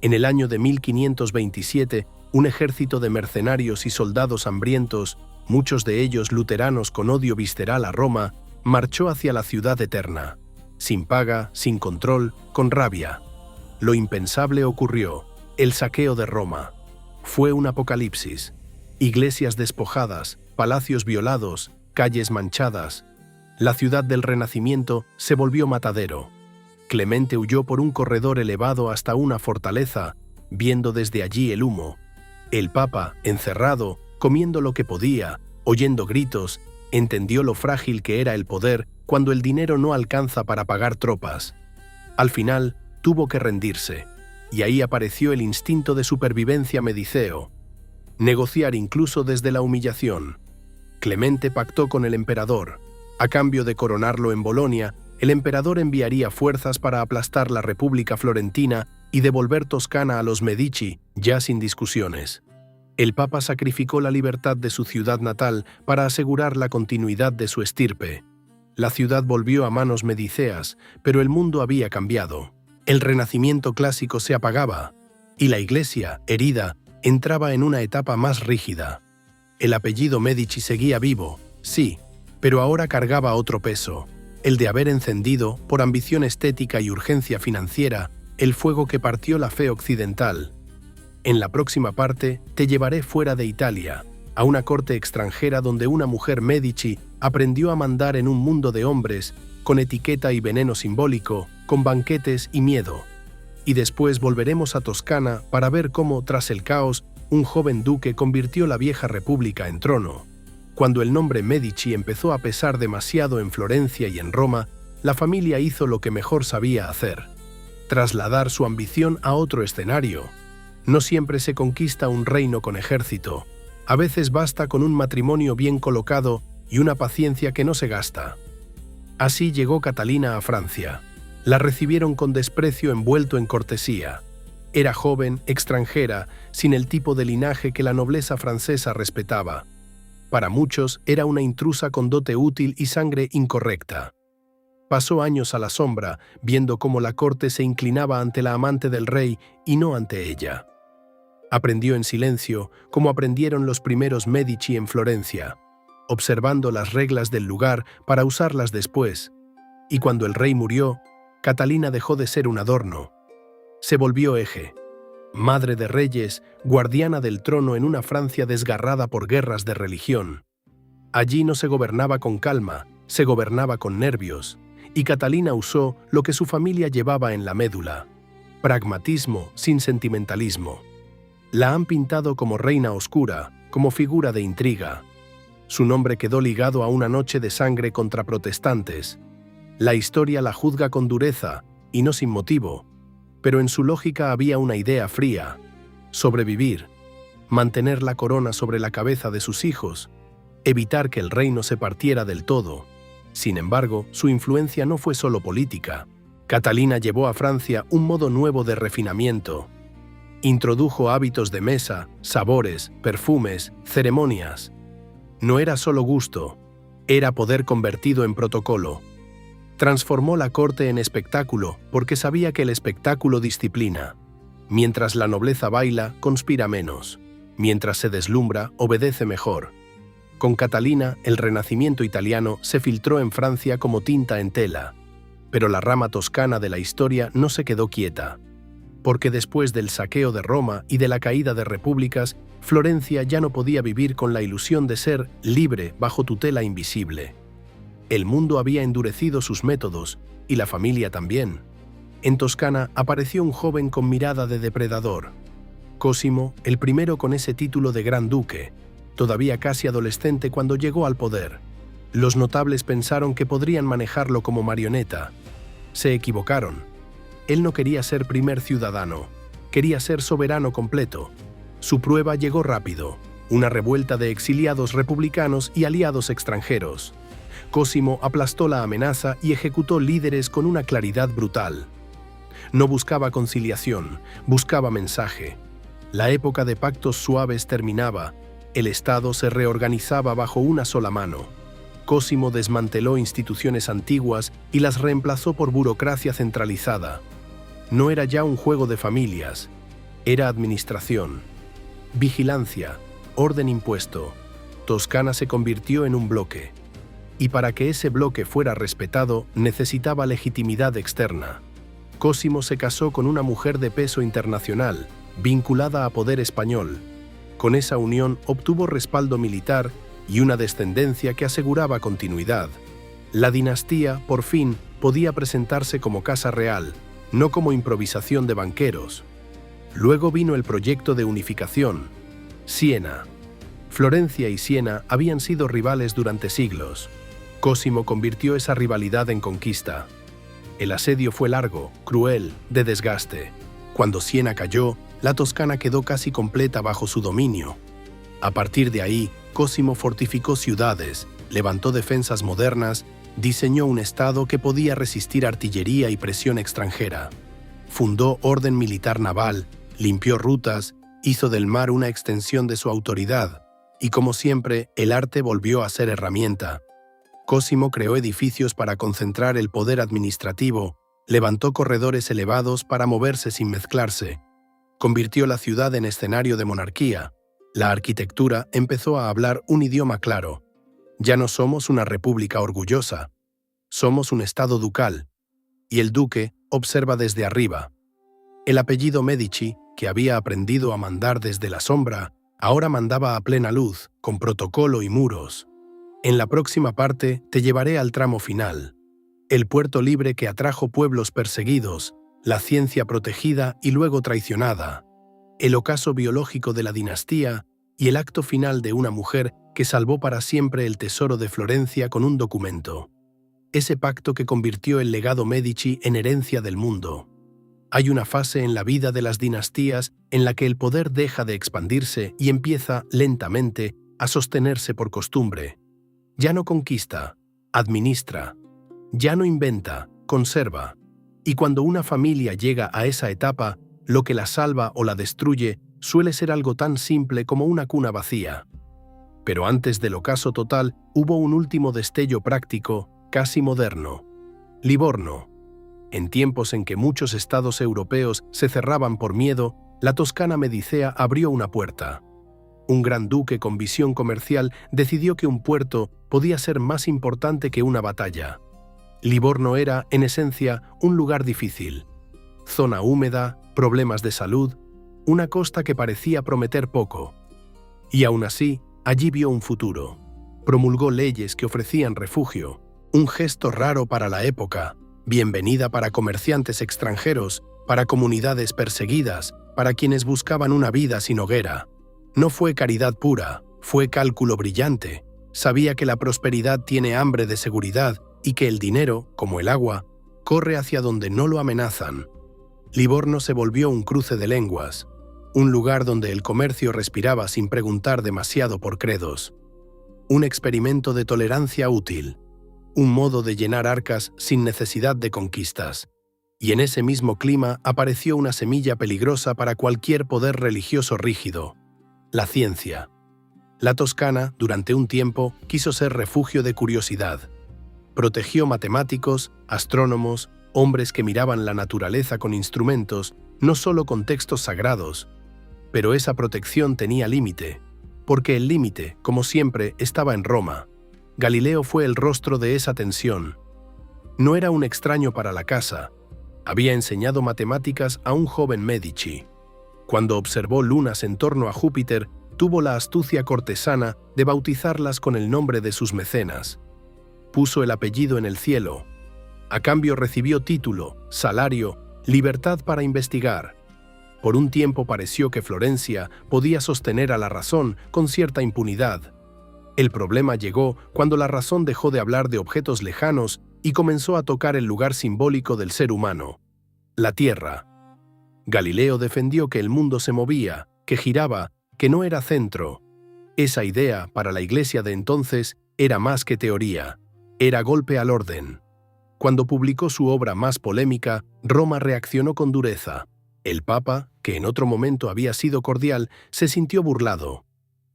En el año de 1527, un ejército de mercenarios y soldados hambrientos, muchos de ellos luteranos con odio visceral a Roma, marchó hacia la ciudad eterna. Sin paga, sin control, con rabia. Lo impensable ocurrió: el saqueo de Roma. Fue un apocalipsis. Iglesias despojadas, palacios violados, calles manchadas. La ciudad del Renacimiento se volvió matadero. Clemente huyó por un corredor elevado hasta una fortaleza, viendo desde allí el humo. El Papa, encerrado, comiendo lo que podía, oyendo gritos, entendió lo frágil que era el poder cuando el dinero no alcanza para pagar tropas. Al final, tuvo que rendirse, y ahí apareció el instinto de supervivencia mediceo. Negociar incluso desde la humillación. Clemente pactó con el emperador. A cambio de coronarlo en Bolonia, el emperador enviaría fuerzas para aplastar la República Florentina y devolver Toscana a los Medici, ya sin discusiones. El Papa sacrificó la libertad de su ciudad natal para asegurar la continuidad de su estirpe. La ciudad volvió a manos mediceas, pero el mundo había cambiado. El Renacimiento clásico se apagaba, y la Iglesia, herida, entraba en una etapa más rígida. El apellido Medici seguía vivo, sí, pero ahora cargaba otro peso: el de haber encendido, por ambición estética y urgencia financiera, el fuego que partió la fe occidental. En la próxima parte, te llevaré fuera de Italia, a una corte extranjera donde una mujer Medici aprendió a mandar en un mundo de hombres, con etiqueta y veneno simbólico, con banquetes y miedo. Y después volveremos a Toscana para ver cómo, tras el caos, un joven duque convirtió la vieja república en trono. Cuando el nombre Medici empezó a pesar demasiado en Florencia y en Roma, la familia hizo lo que mejor sabía hacer: trasladar su ambición a otro escenario. No siempre se conquista un reino con ejército. A veces basta con un matrimonio bien colocado y una paciencia que no se gasta. Así llegó Catalina a Francia. La recibieron con desprecio envuelto en cortesía. Era joven, extranjera, sin el tipo de linaje que la nobleza francesa respetaba. Para muchos era una intrusa con dote útil y sangre incorrecta. Pasó años a la sombra, viendo cómo la corte se inclinaba ante la amante del rey y no ante ella. Aprendió en silencio, como aprendieron los primeros Medici en Florencia, observando las reglas del lugar para usarlas después. Y cuando el rey murió, Catalina dejó de ser un adorno. Se volvió eje. Madre de reyes, guardiana del trono en una Francia desgarrada por guerras de religión. Allí no se gobernaba con calma, se gobernaba con nervios, y Catalina usó lo que su familia llevaba en la médula: pragmatismo sin sentimentalismo. La han pintado como reina oscura, como figura de intriga. Su nombre quedó ligado a una noche de sangre contra protestantes. La historia la juzga con dureza, y no sin motivo, pero en su lógica había una idea fría: sobrevivir, mantener la corona sobre la cabeza de sus hijos, evitar que el reino se partiera del todo. Sin embargo, su influencia no fue solo política. Catalina llevó a Francia un modo nuevo de refinamiento. Introdujo hábitos de mesa, sabores, perfumes, ceremonias. No era solo gusto, era poder convertido en protocolo. Transformó la corte en espectáculo porque sabía que el espectáculo disciplina. Mientras la nobleza baila, conspira menos. Mientras se deslumbra, obedece mejor. Con Catalina, el Renacimiento italiano se filtró en Francia como tinta en tela. Pero la rama toscana de la historia no se quedó quieta. Porque después del saqueo de Roma y de la caída de repúblicas, Florencia ya no podía vivir con la ilusión de ser libre bajo tutela invisible. El mundo había endurecido sus métodos, y la familia también. En Toscana apareció un joven con mirada de depredador. Cosimo, el primero con ese título de gran duque, todavía casi adolescente cuando llegó al poder. Los notables pensaron que podrían manejarlo como marioneta. Se equivocaron. Él no quería ser primer ciudadano, quería ser soberano completo. Su prueba llegó rápido: una revuelta de exiliados republicanos y aliados extranjeros. Cosimo aplastó la amenaza y ejecutó líderes con una claridad brutal. No buscaba conciliación, buscaba mensaje. La época de pactos suaves terminaba, el Estado se reorganizaba bajo una sola mano. Cosimo desmanteló instituciones antiguas y las reemplazó por burocracia centralizada. No era ya un juego de familias, era administración, vigilancia, orden impuesto. Toscana se convirtió en un bloque. Y para que ese bloque fuera respetado, necesitaba legitimidad externa. Cosimo se casó con una mujer de peso internacional, vinculada a poder español. Con esa unión obtuvo respaldo militar y una descendencia que aseguraba continuidad. La dinastía, por fin, podía presentarse como casa real, no como improvisación de banqueros. Luego vino el proyecto de unificación. Siena. Florencia y Siena habían sido rivales durante siglos. Cosimo convirtió esa rivalidad en conquista. El asedio fue largo, cruel, de desgaste. Cuando Siena cayó, la Toscana quedó casi completa bajo su dominio. A partir de ahí, Cosimo fortificó ciudades, levantó defensas modernas, diseñó un estado que podía resistir artillería y presión extranjera. Fundó orden militar naval, limpió rutas, hizo del mar una extensión de su autoridad, y como siempre, el arte volvió a ser herramienta. Cosimo creó edificios para concentrar el poder administrativo, levantó corredores elevados para moverse sin mezclarse, convirtió la ciudad en escenario de monarquía. La arquitectura empezó a hablar un idioma claro. Ya no somos una república orgullosa, somos un estado ducal, y el duque observa desde arriba. El apellido Medici, que había aprendido a mandar desde la sombra, ahora mandaba a plena luz, con protocolo y muros. En la próxima parte te llevaré al tramo final. El puerto libre que atrajo pueblos perseguidos, la ciencia protegida y luego traicionada, el ocaso biológico de la dinastía y el acto final de una mujer que salvó para siempre el tesoro de Florencia con un documento. Ese pacto que convirtió el legado Medici en herencia del mundo. Hay una fase en la vida de las dinastías en la que el poder deja de expandirse y empieza, lentamente, a sostenerse por costumbre. Ya no conquista, administra. Ya no inventa, conserva. Y cuando una familia llega a esa etapa, lo que la salva o la destruye suele ser algo tan simple como una cuna vacía. Pero antes del ocaso total, hubo un último destello práctico, casi moderno. Livorno. En tiempos en que muchos estados europeos se cerraban por miedo, la Toscana medicea abrió una puerta. Un gran duque con visión comercial decidió que un puerto podía ser más importante que una batalla. Livorno era, en esencia, un lugar difícil. Zona húmeda, problemas de salud, una costa que parecía prometer poco. Y aún así, allí vio un futuro. Promulgó leyes que ofrecían refugio, un gesto raro para la época, bienvenida para comerciantes extranjeros, para comunidades perseguidas, para quienes buscaban una vida sin hoguera. No fue caridad pura, fue cálculo brillante. Sabía que la prosperidad tiene hambre de seguridad y que el dinero, como el agua, corre hacia donde no lo amenazan. Livorno se volvió un cruce de lenguas, un lugar donde el comercio respiraba sin preguntar demasiado por credos. Un experimento de tolerancia útil, un modo de llenar arcas sin necesidad de conquistas. Y en ese mismo clima apareció una semilla peligrosa para cualquier poder religioso rígido: la ciencia. La Toscana, durante un tiempo, quiso ser refugio de curiosidad. Protegió matemáticos, astrónomos, hombres que miraban la naturaleza con instrumentos, no solo con textos sagrados. Pero esa protección tenía límite, porque el límite, como siempre, estaba en Roma. Galileo fue el rostro de esa tensión. No era un extraño para la casa. Había enseñado matemáticas a un joven Medici. Cuando observó lunas en torno a Júpiter, tuvo la astucia cortesana de bautizarlas con el nombre de sus mecenas. Puso el apellido en el cielo. A cambio recibió título, salario, libertad para investigar. Por un tiempo pareció que Florencia podía sostener a la razón con cierta impunidad. El problema llegó cuando la razón dejó de hablar de objetos lejanos y comenzó a tocar el lugar simbólico del ser humano: la Tierra. Galileo defendió que el mundo se movía, que giraba, que no era centro. Esa idea, para la Iglesia de entonces, era más que teoría, era golpe al orden. Cuando publicó su obra más polémica, Roma reaccionó con dureza. El Papa, que en otro momento había sido cordial, se sintió burlado.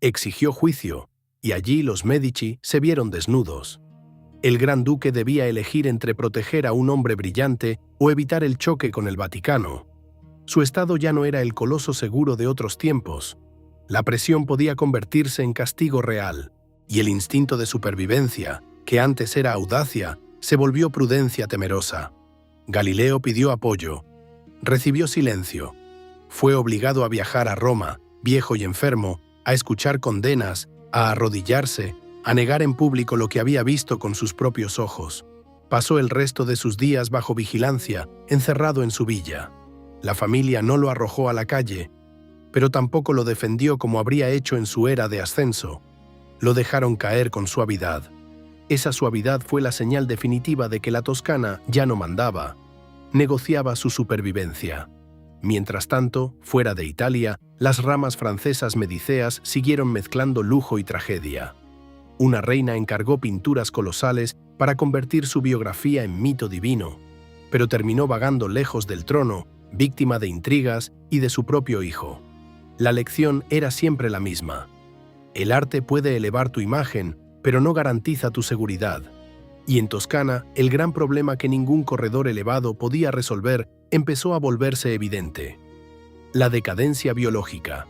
Exigió juicio, y allí los Medici se vieron desnudos. El gran duque debía elegir entre proteger a un hombre brillante o evitar el choque con el Vaticano. Su estado ya no era el coloso seguro de otros tiempos. La presión podía convertirse en castigo real, y el instinto de supervivencia, que antes era audacia, se volvió prudencia temerosa. Galileo pidió apoyo. Recibió silencio. Fue obligado a viajar a Roma, viejo y enfermo, a escuchar condenas, a arrodillarse, a negar en público lo que había visto con sus propios ojos. Pasó el resto de sus días bajo vigilancia, encerrado en su villa. La familia no lo arrojó a la calle, pero tampoco lo defendió como habría hecho en su era de ascenso. Lo dejaron caer con suavidad. Esa suavidad fue la señal definitiva de que la Toscana ya no mandaba, negociaba su supervivencia. Mientras tanto, fuera de Italia, las ramas francesas mediceas siguieron mezclando lujo y tragedia. Una reina encargó pinturas colosales para convertir su biografía en mito divino, pero terminó vagando lejos del trono, víctima de intrigas y de su propio hijo. La lección era siempre la misma. El arte puede elevar tu imagen, pero no garantiza tu seguridad. Y en Toscana, el gran problema que ningún corredor elevado podía resolver empezó a volverse evidente: la decadencia biológica.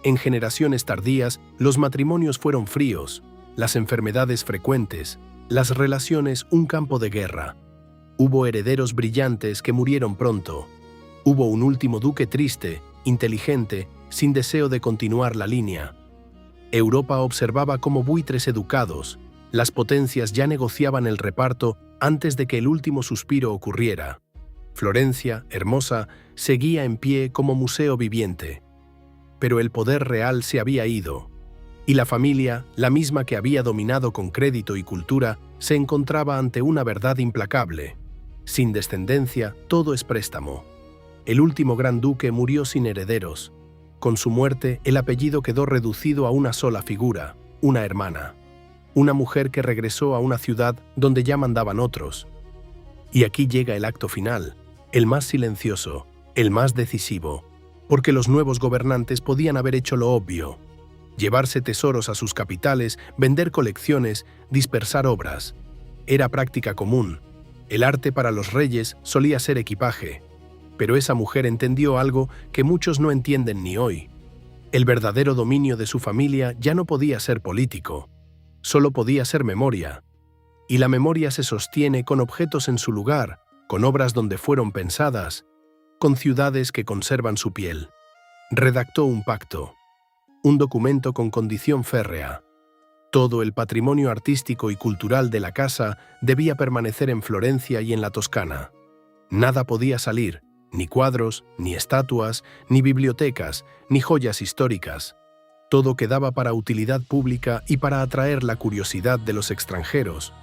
En generaciones tardías, los matrimonios fueron fríos, las enfermedades frecuentes, las relaciones un campo de guerra. Hubo herederos brillantes que murieron pronto. Hubo un último duque triste, inteligente, sin deseo de continuar la línea. Europa observaba como buitres educados. Las potencias ya negociaban el reparto antes de que el último suspiro ocurriera. Florencia, hermosa, seguía en pie como museo viviente. Pero el poder real se había ido, y la familia, la misma que había dominado con crédito y cultura, se encontraba ante una verdad implacable. Sin descendencia, todo es préstamo. El último gran duque murió sin herederos. Con su muerte, el apellido quedó reducido a una sola figura: una hermana. Una mujer que regresó a una ciudad donde ya mandaban otros. Y aquí llega el acto final, el más silencioso, el más decisivo, porque los nuevos gobernantes podían haber hecho lo obvio: llevarse tesoros a sus capitales, vender colecciones, dispersar obras. Era práctica común. El arte para los reyes solía ser equipaje. Pero esa mujer entendió algo que muchos no entienden ni hoy. El verdadero dominio de su familia ya no podía ser político, solo podía ser memoria. Y la memoria se sostiene con objetos en su lugar, con obras donde fueron pensadas, con ciudades que conservan su piel. Redactó un pacto, un documento con condición férrea: Todo el patrimonio artístico y cultural de la casa debía permanecer en Florencia y en la Toscana. Nada podía salir, ni cuadros, ni estatuas, ni bibliotecas, ni joyas históricas. Todo quedaba para utilidad pública y para atraer la curiosidad de los extranjeros.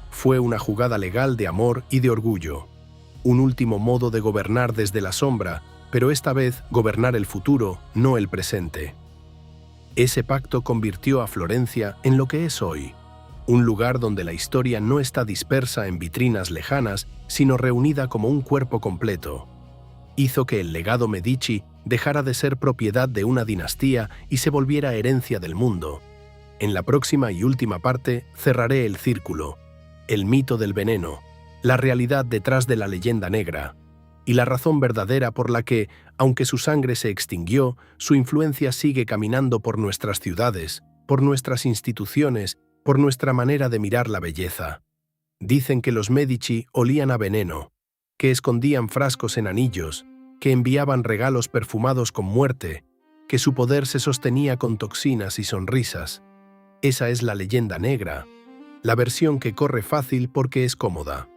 Fue una jugada legal de amor y de orgullo. Un último modo de gobernar desde la sombra, pero esta vez gobernar el futuro, no el presente. Ese pacto convirtió a Florencia en lo que es hoy, un lugar donde la historia no está dispersa en vitrinas lejanas, sino reunida como un cuerpo completo. Hizo que el legado Medici dejara de ser propiedad de una dinastía y se volviera herencia del mundo. En la próxima y última parte cerraré el círculo, el mito del veneno, la realidad detrás de la leyenda negra, y la razón verdadera por la que, aunque su sangre se extinguió, su influencia sigue caminando por nuestras ciudades, por nuestras instituciones, por nuestra manera de mirar la belleza. Dicen que los Medici olían a veneno, que escondían frascos en anillos, que enviaban regalos perfumados con muerte, que su poder se sostenía con toxinas y sonrisas. Esa es la leyenda negra, la versión que corre fácil porque es cómoda,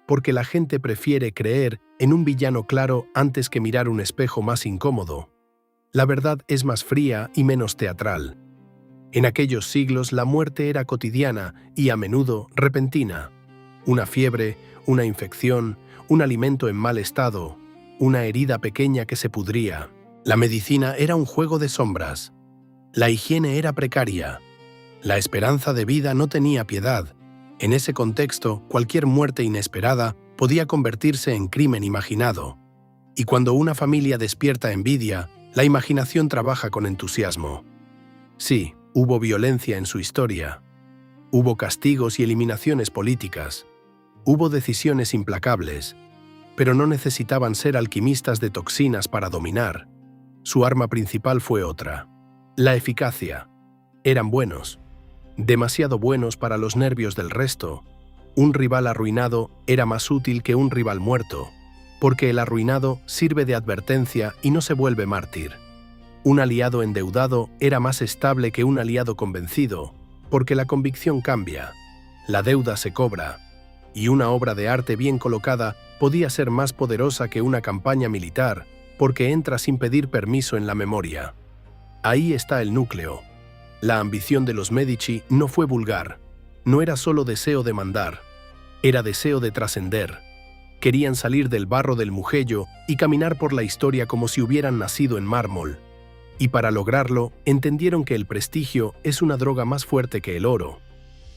porque la gente prefiere creer en un villano claro antes que mirar un espejo más incómodo. La verdad es más fría y menos teatral. En aquellos siglos la muerte era cotidiana y a menudo repentina. Una fiebre, una infección, un alimento en mal estado, una herida pequeña que se pudría. La medicina era un juego de sombras. La higiene era precaria. La esperanza de vida no tenía piedad. En ese contexto, cualquier muerte inesperada podía convertirse en crimen imaginado. Y cuando una familia despierta envidia, la imaginación trabaja con entusiasmo. Sí, hubo violencia en su historia. Hubo castigos y eliminaciones políticas. Hubo decisiones implacables. Pero no necesitaban ser alquimistas de toxinas para dominar. Su arma principal fue otra: la eficacia. Eran buenos. Demasiado buenos para los nervios del resto. Un rival arruinado era más útil que un rival muerto, porque el arruinado sirve de advertencia y no se vuelve mártir. Un aliado endeudado era más estable que un aliado convencido, porque la convicción cambia, la deuda se cobra, y una obra de arte bien colocada podía ser más poderosa que una campaña militar, porque entra sin pedir permiso en la memoria. Ahí está el núcleo. La ambición de los Medici no fue vulgar, no era solo deseo de mandar, era deseo de trascender. Querían salir del barro del Mugello y caminar por la historia como si hubieran nacido en mármol. Y para lograrlo, entendieron que el prestigio es una droga más fuerte que el oro.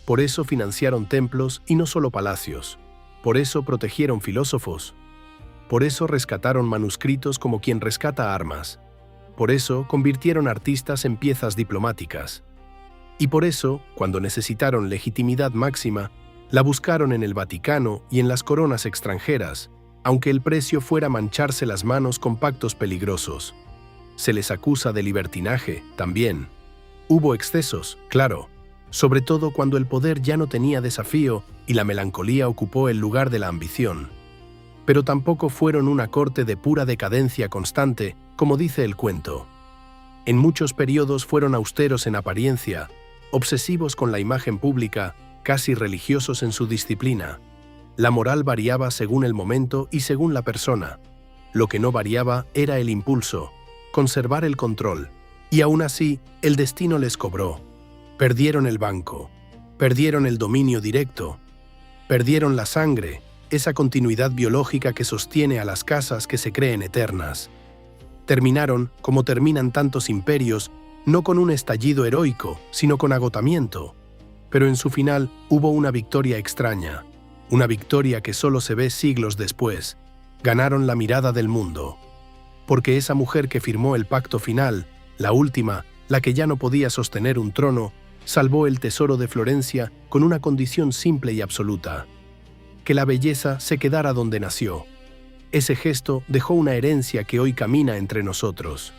Por eso financiaron templos y no solo palacios. Por eso protegieron filósofos. Por eso rescataron manuscritos como quien rescata armas. Por eso convirtieron artistas en piezas diplomáticas. Y por eso, cuando necesitaron legitimidad máxima, la buscaron en el Vaticano y en las coronas extranjeras, aunque el precio fuera mancharse las manos con pactos peligrosos. Se les acusa de libertinaje, también. Hubo excesos, claro, sobre todo cuando el poder ya no tenía desafío y la melancolía ocupó el lugar de la ambición. Pero tampoco fueron una corte de pura decadencia constante, como dice el cuento. En muchos periodos fueron austeros en apariencia, obsesivos con la imagen pública, casi religiosos en su disciplina. La moral variaba según el momento y según la persona. Lo que no variaba era el impulso, conservar el control. Y aún así, el destino les cobró. Perdieron el banco, perdieron el dominio directo, perdieron la sangre, esa continuidad biológica que sostiene a las casas que se creen eternas. Terminaron, como terminan tantos imperios, no con un estallido heroico, sino con agotamiento. Pero en su final hubo una victoria extraña, una victoria que solo se ve siglos después. Ganaron la mirada del mundo. Porque esa mujer que firmó el pacto final, la última, la que ya no podía sostener un trono, salvó el tesoro de Florencia con una condición simple y absoluta: que la belleza se quedara donde nació. Ese gesto dejó una herencia que hoy camina entre nosotros.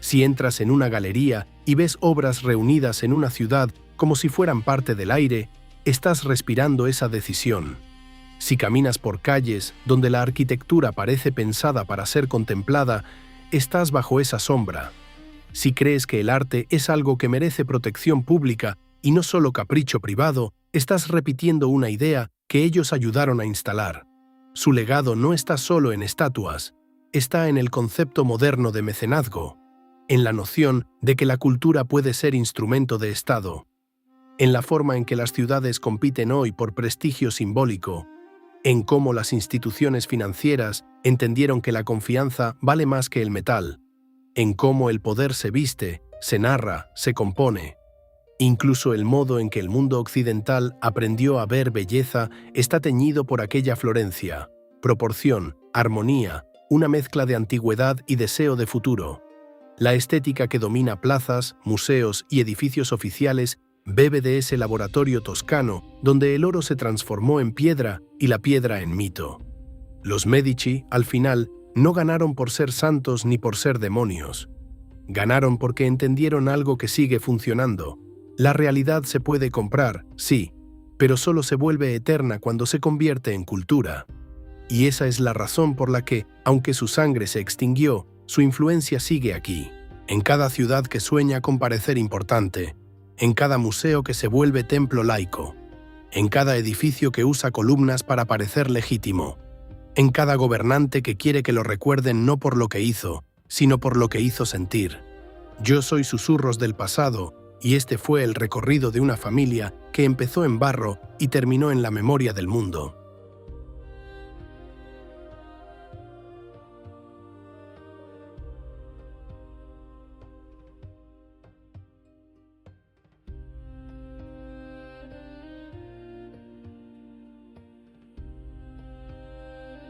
Si entras en una galería y ves obras reunidas en una ciudad como si fueran parte del aire, estás respirando esa decisión. Si caminas por calles donde la arquitectura parece pensada para ser contemplada, estás bajo esa sombra. Si crees que el arte es algo que merece protección pública, Y no solo capricho privado, estás repitiendo una idea que ellos ayudaron a instalar. Su legado no está solo en estatuas, está en el concepto moderno de mecenazgo, en la noción de que la cultura puede ser instrumento de Estado, en la forma en que las ciudades compiten hoy por prestigio simbólico, en cómo las instituciones financieras entendieron que la confianza vale más que el metal, en cómo el poder se viste, se narra, se compone. Incluso el modo en que el mundo occidental aprendió a ver belleza está teñido por aquella Florencia, proporción, armonía, una mezcla de antigüedad y deseo de futuro. La estética que domina plazas, museos y edificios oficiales bebe de ese laboratorio toscano donde el oro se transformó en piedra y la piedra en mito. Los Medici, al final, no ganaron por ser santos ni por ser demonios. Ganaron porque entendieron algo que sigue funcionando. La realidad se puede comprar, sí, pero solo se vuelve eterna cuando se convierte en cultura. Y esa es la razón por la que, aunque su sangre se extinguió, su influencia sigue aquí, en cada ciudad que sueña con parecer importante, en cada museo que se vuelve templo laico, en cada edificio que usa columnas para parecer legítimo, en cada gobernante que quiere que lo recuerden no por lo que hizo, sino por lo que hizo sentir. Yo soy susurros del pasado, y este fue el recorrido de una familia que empezó en barro y terminó en la memoria del mundo.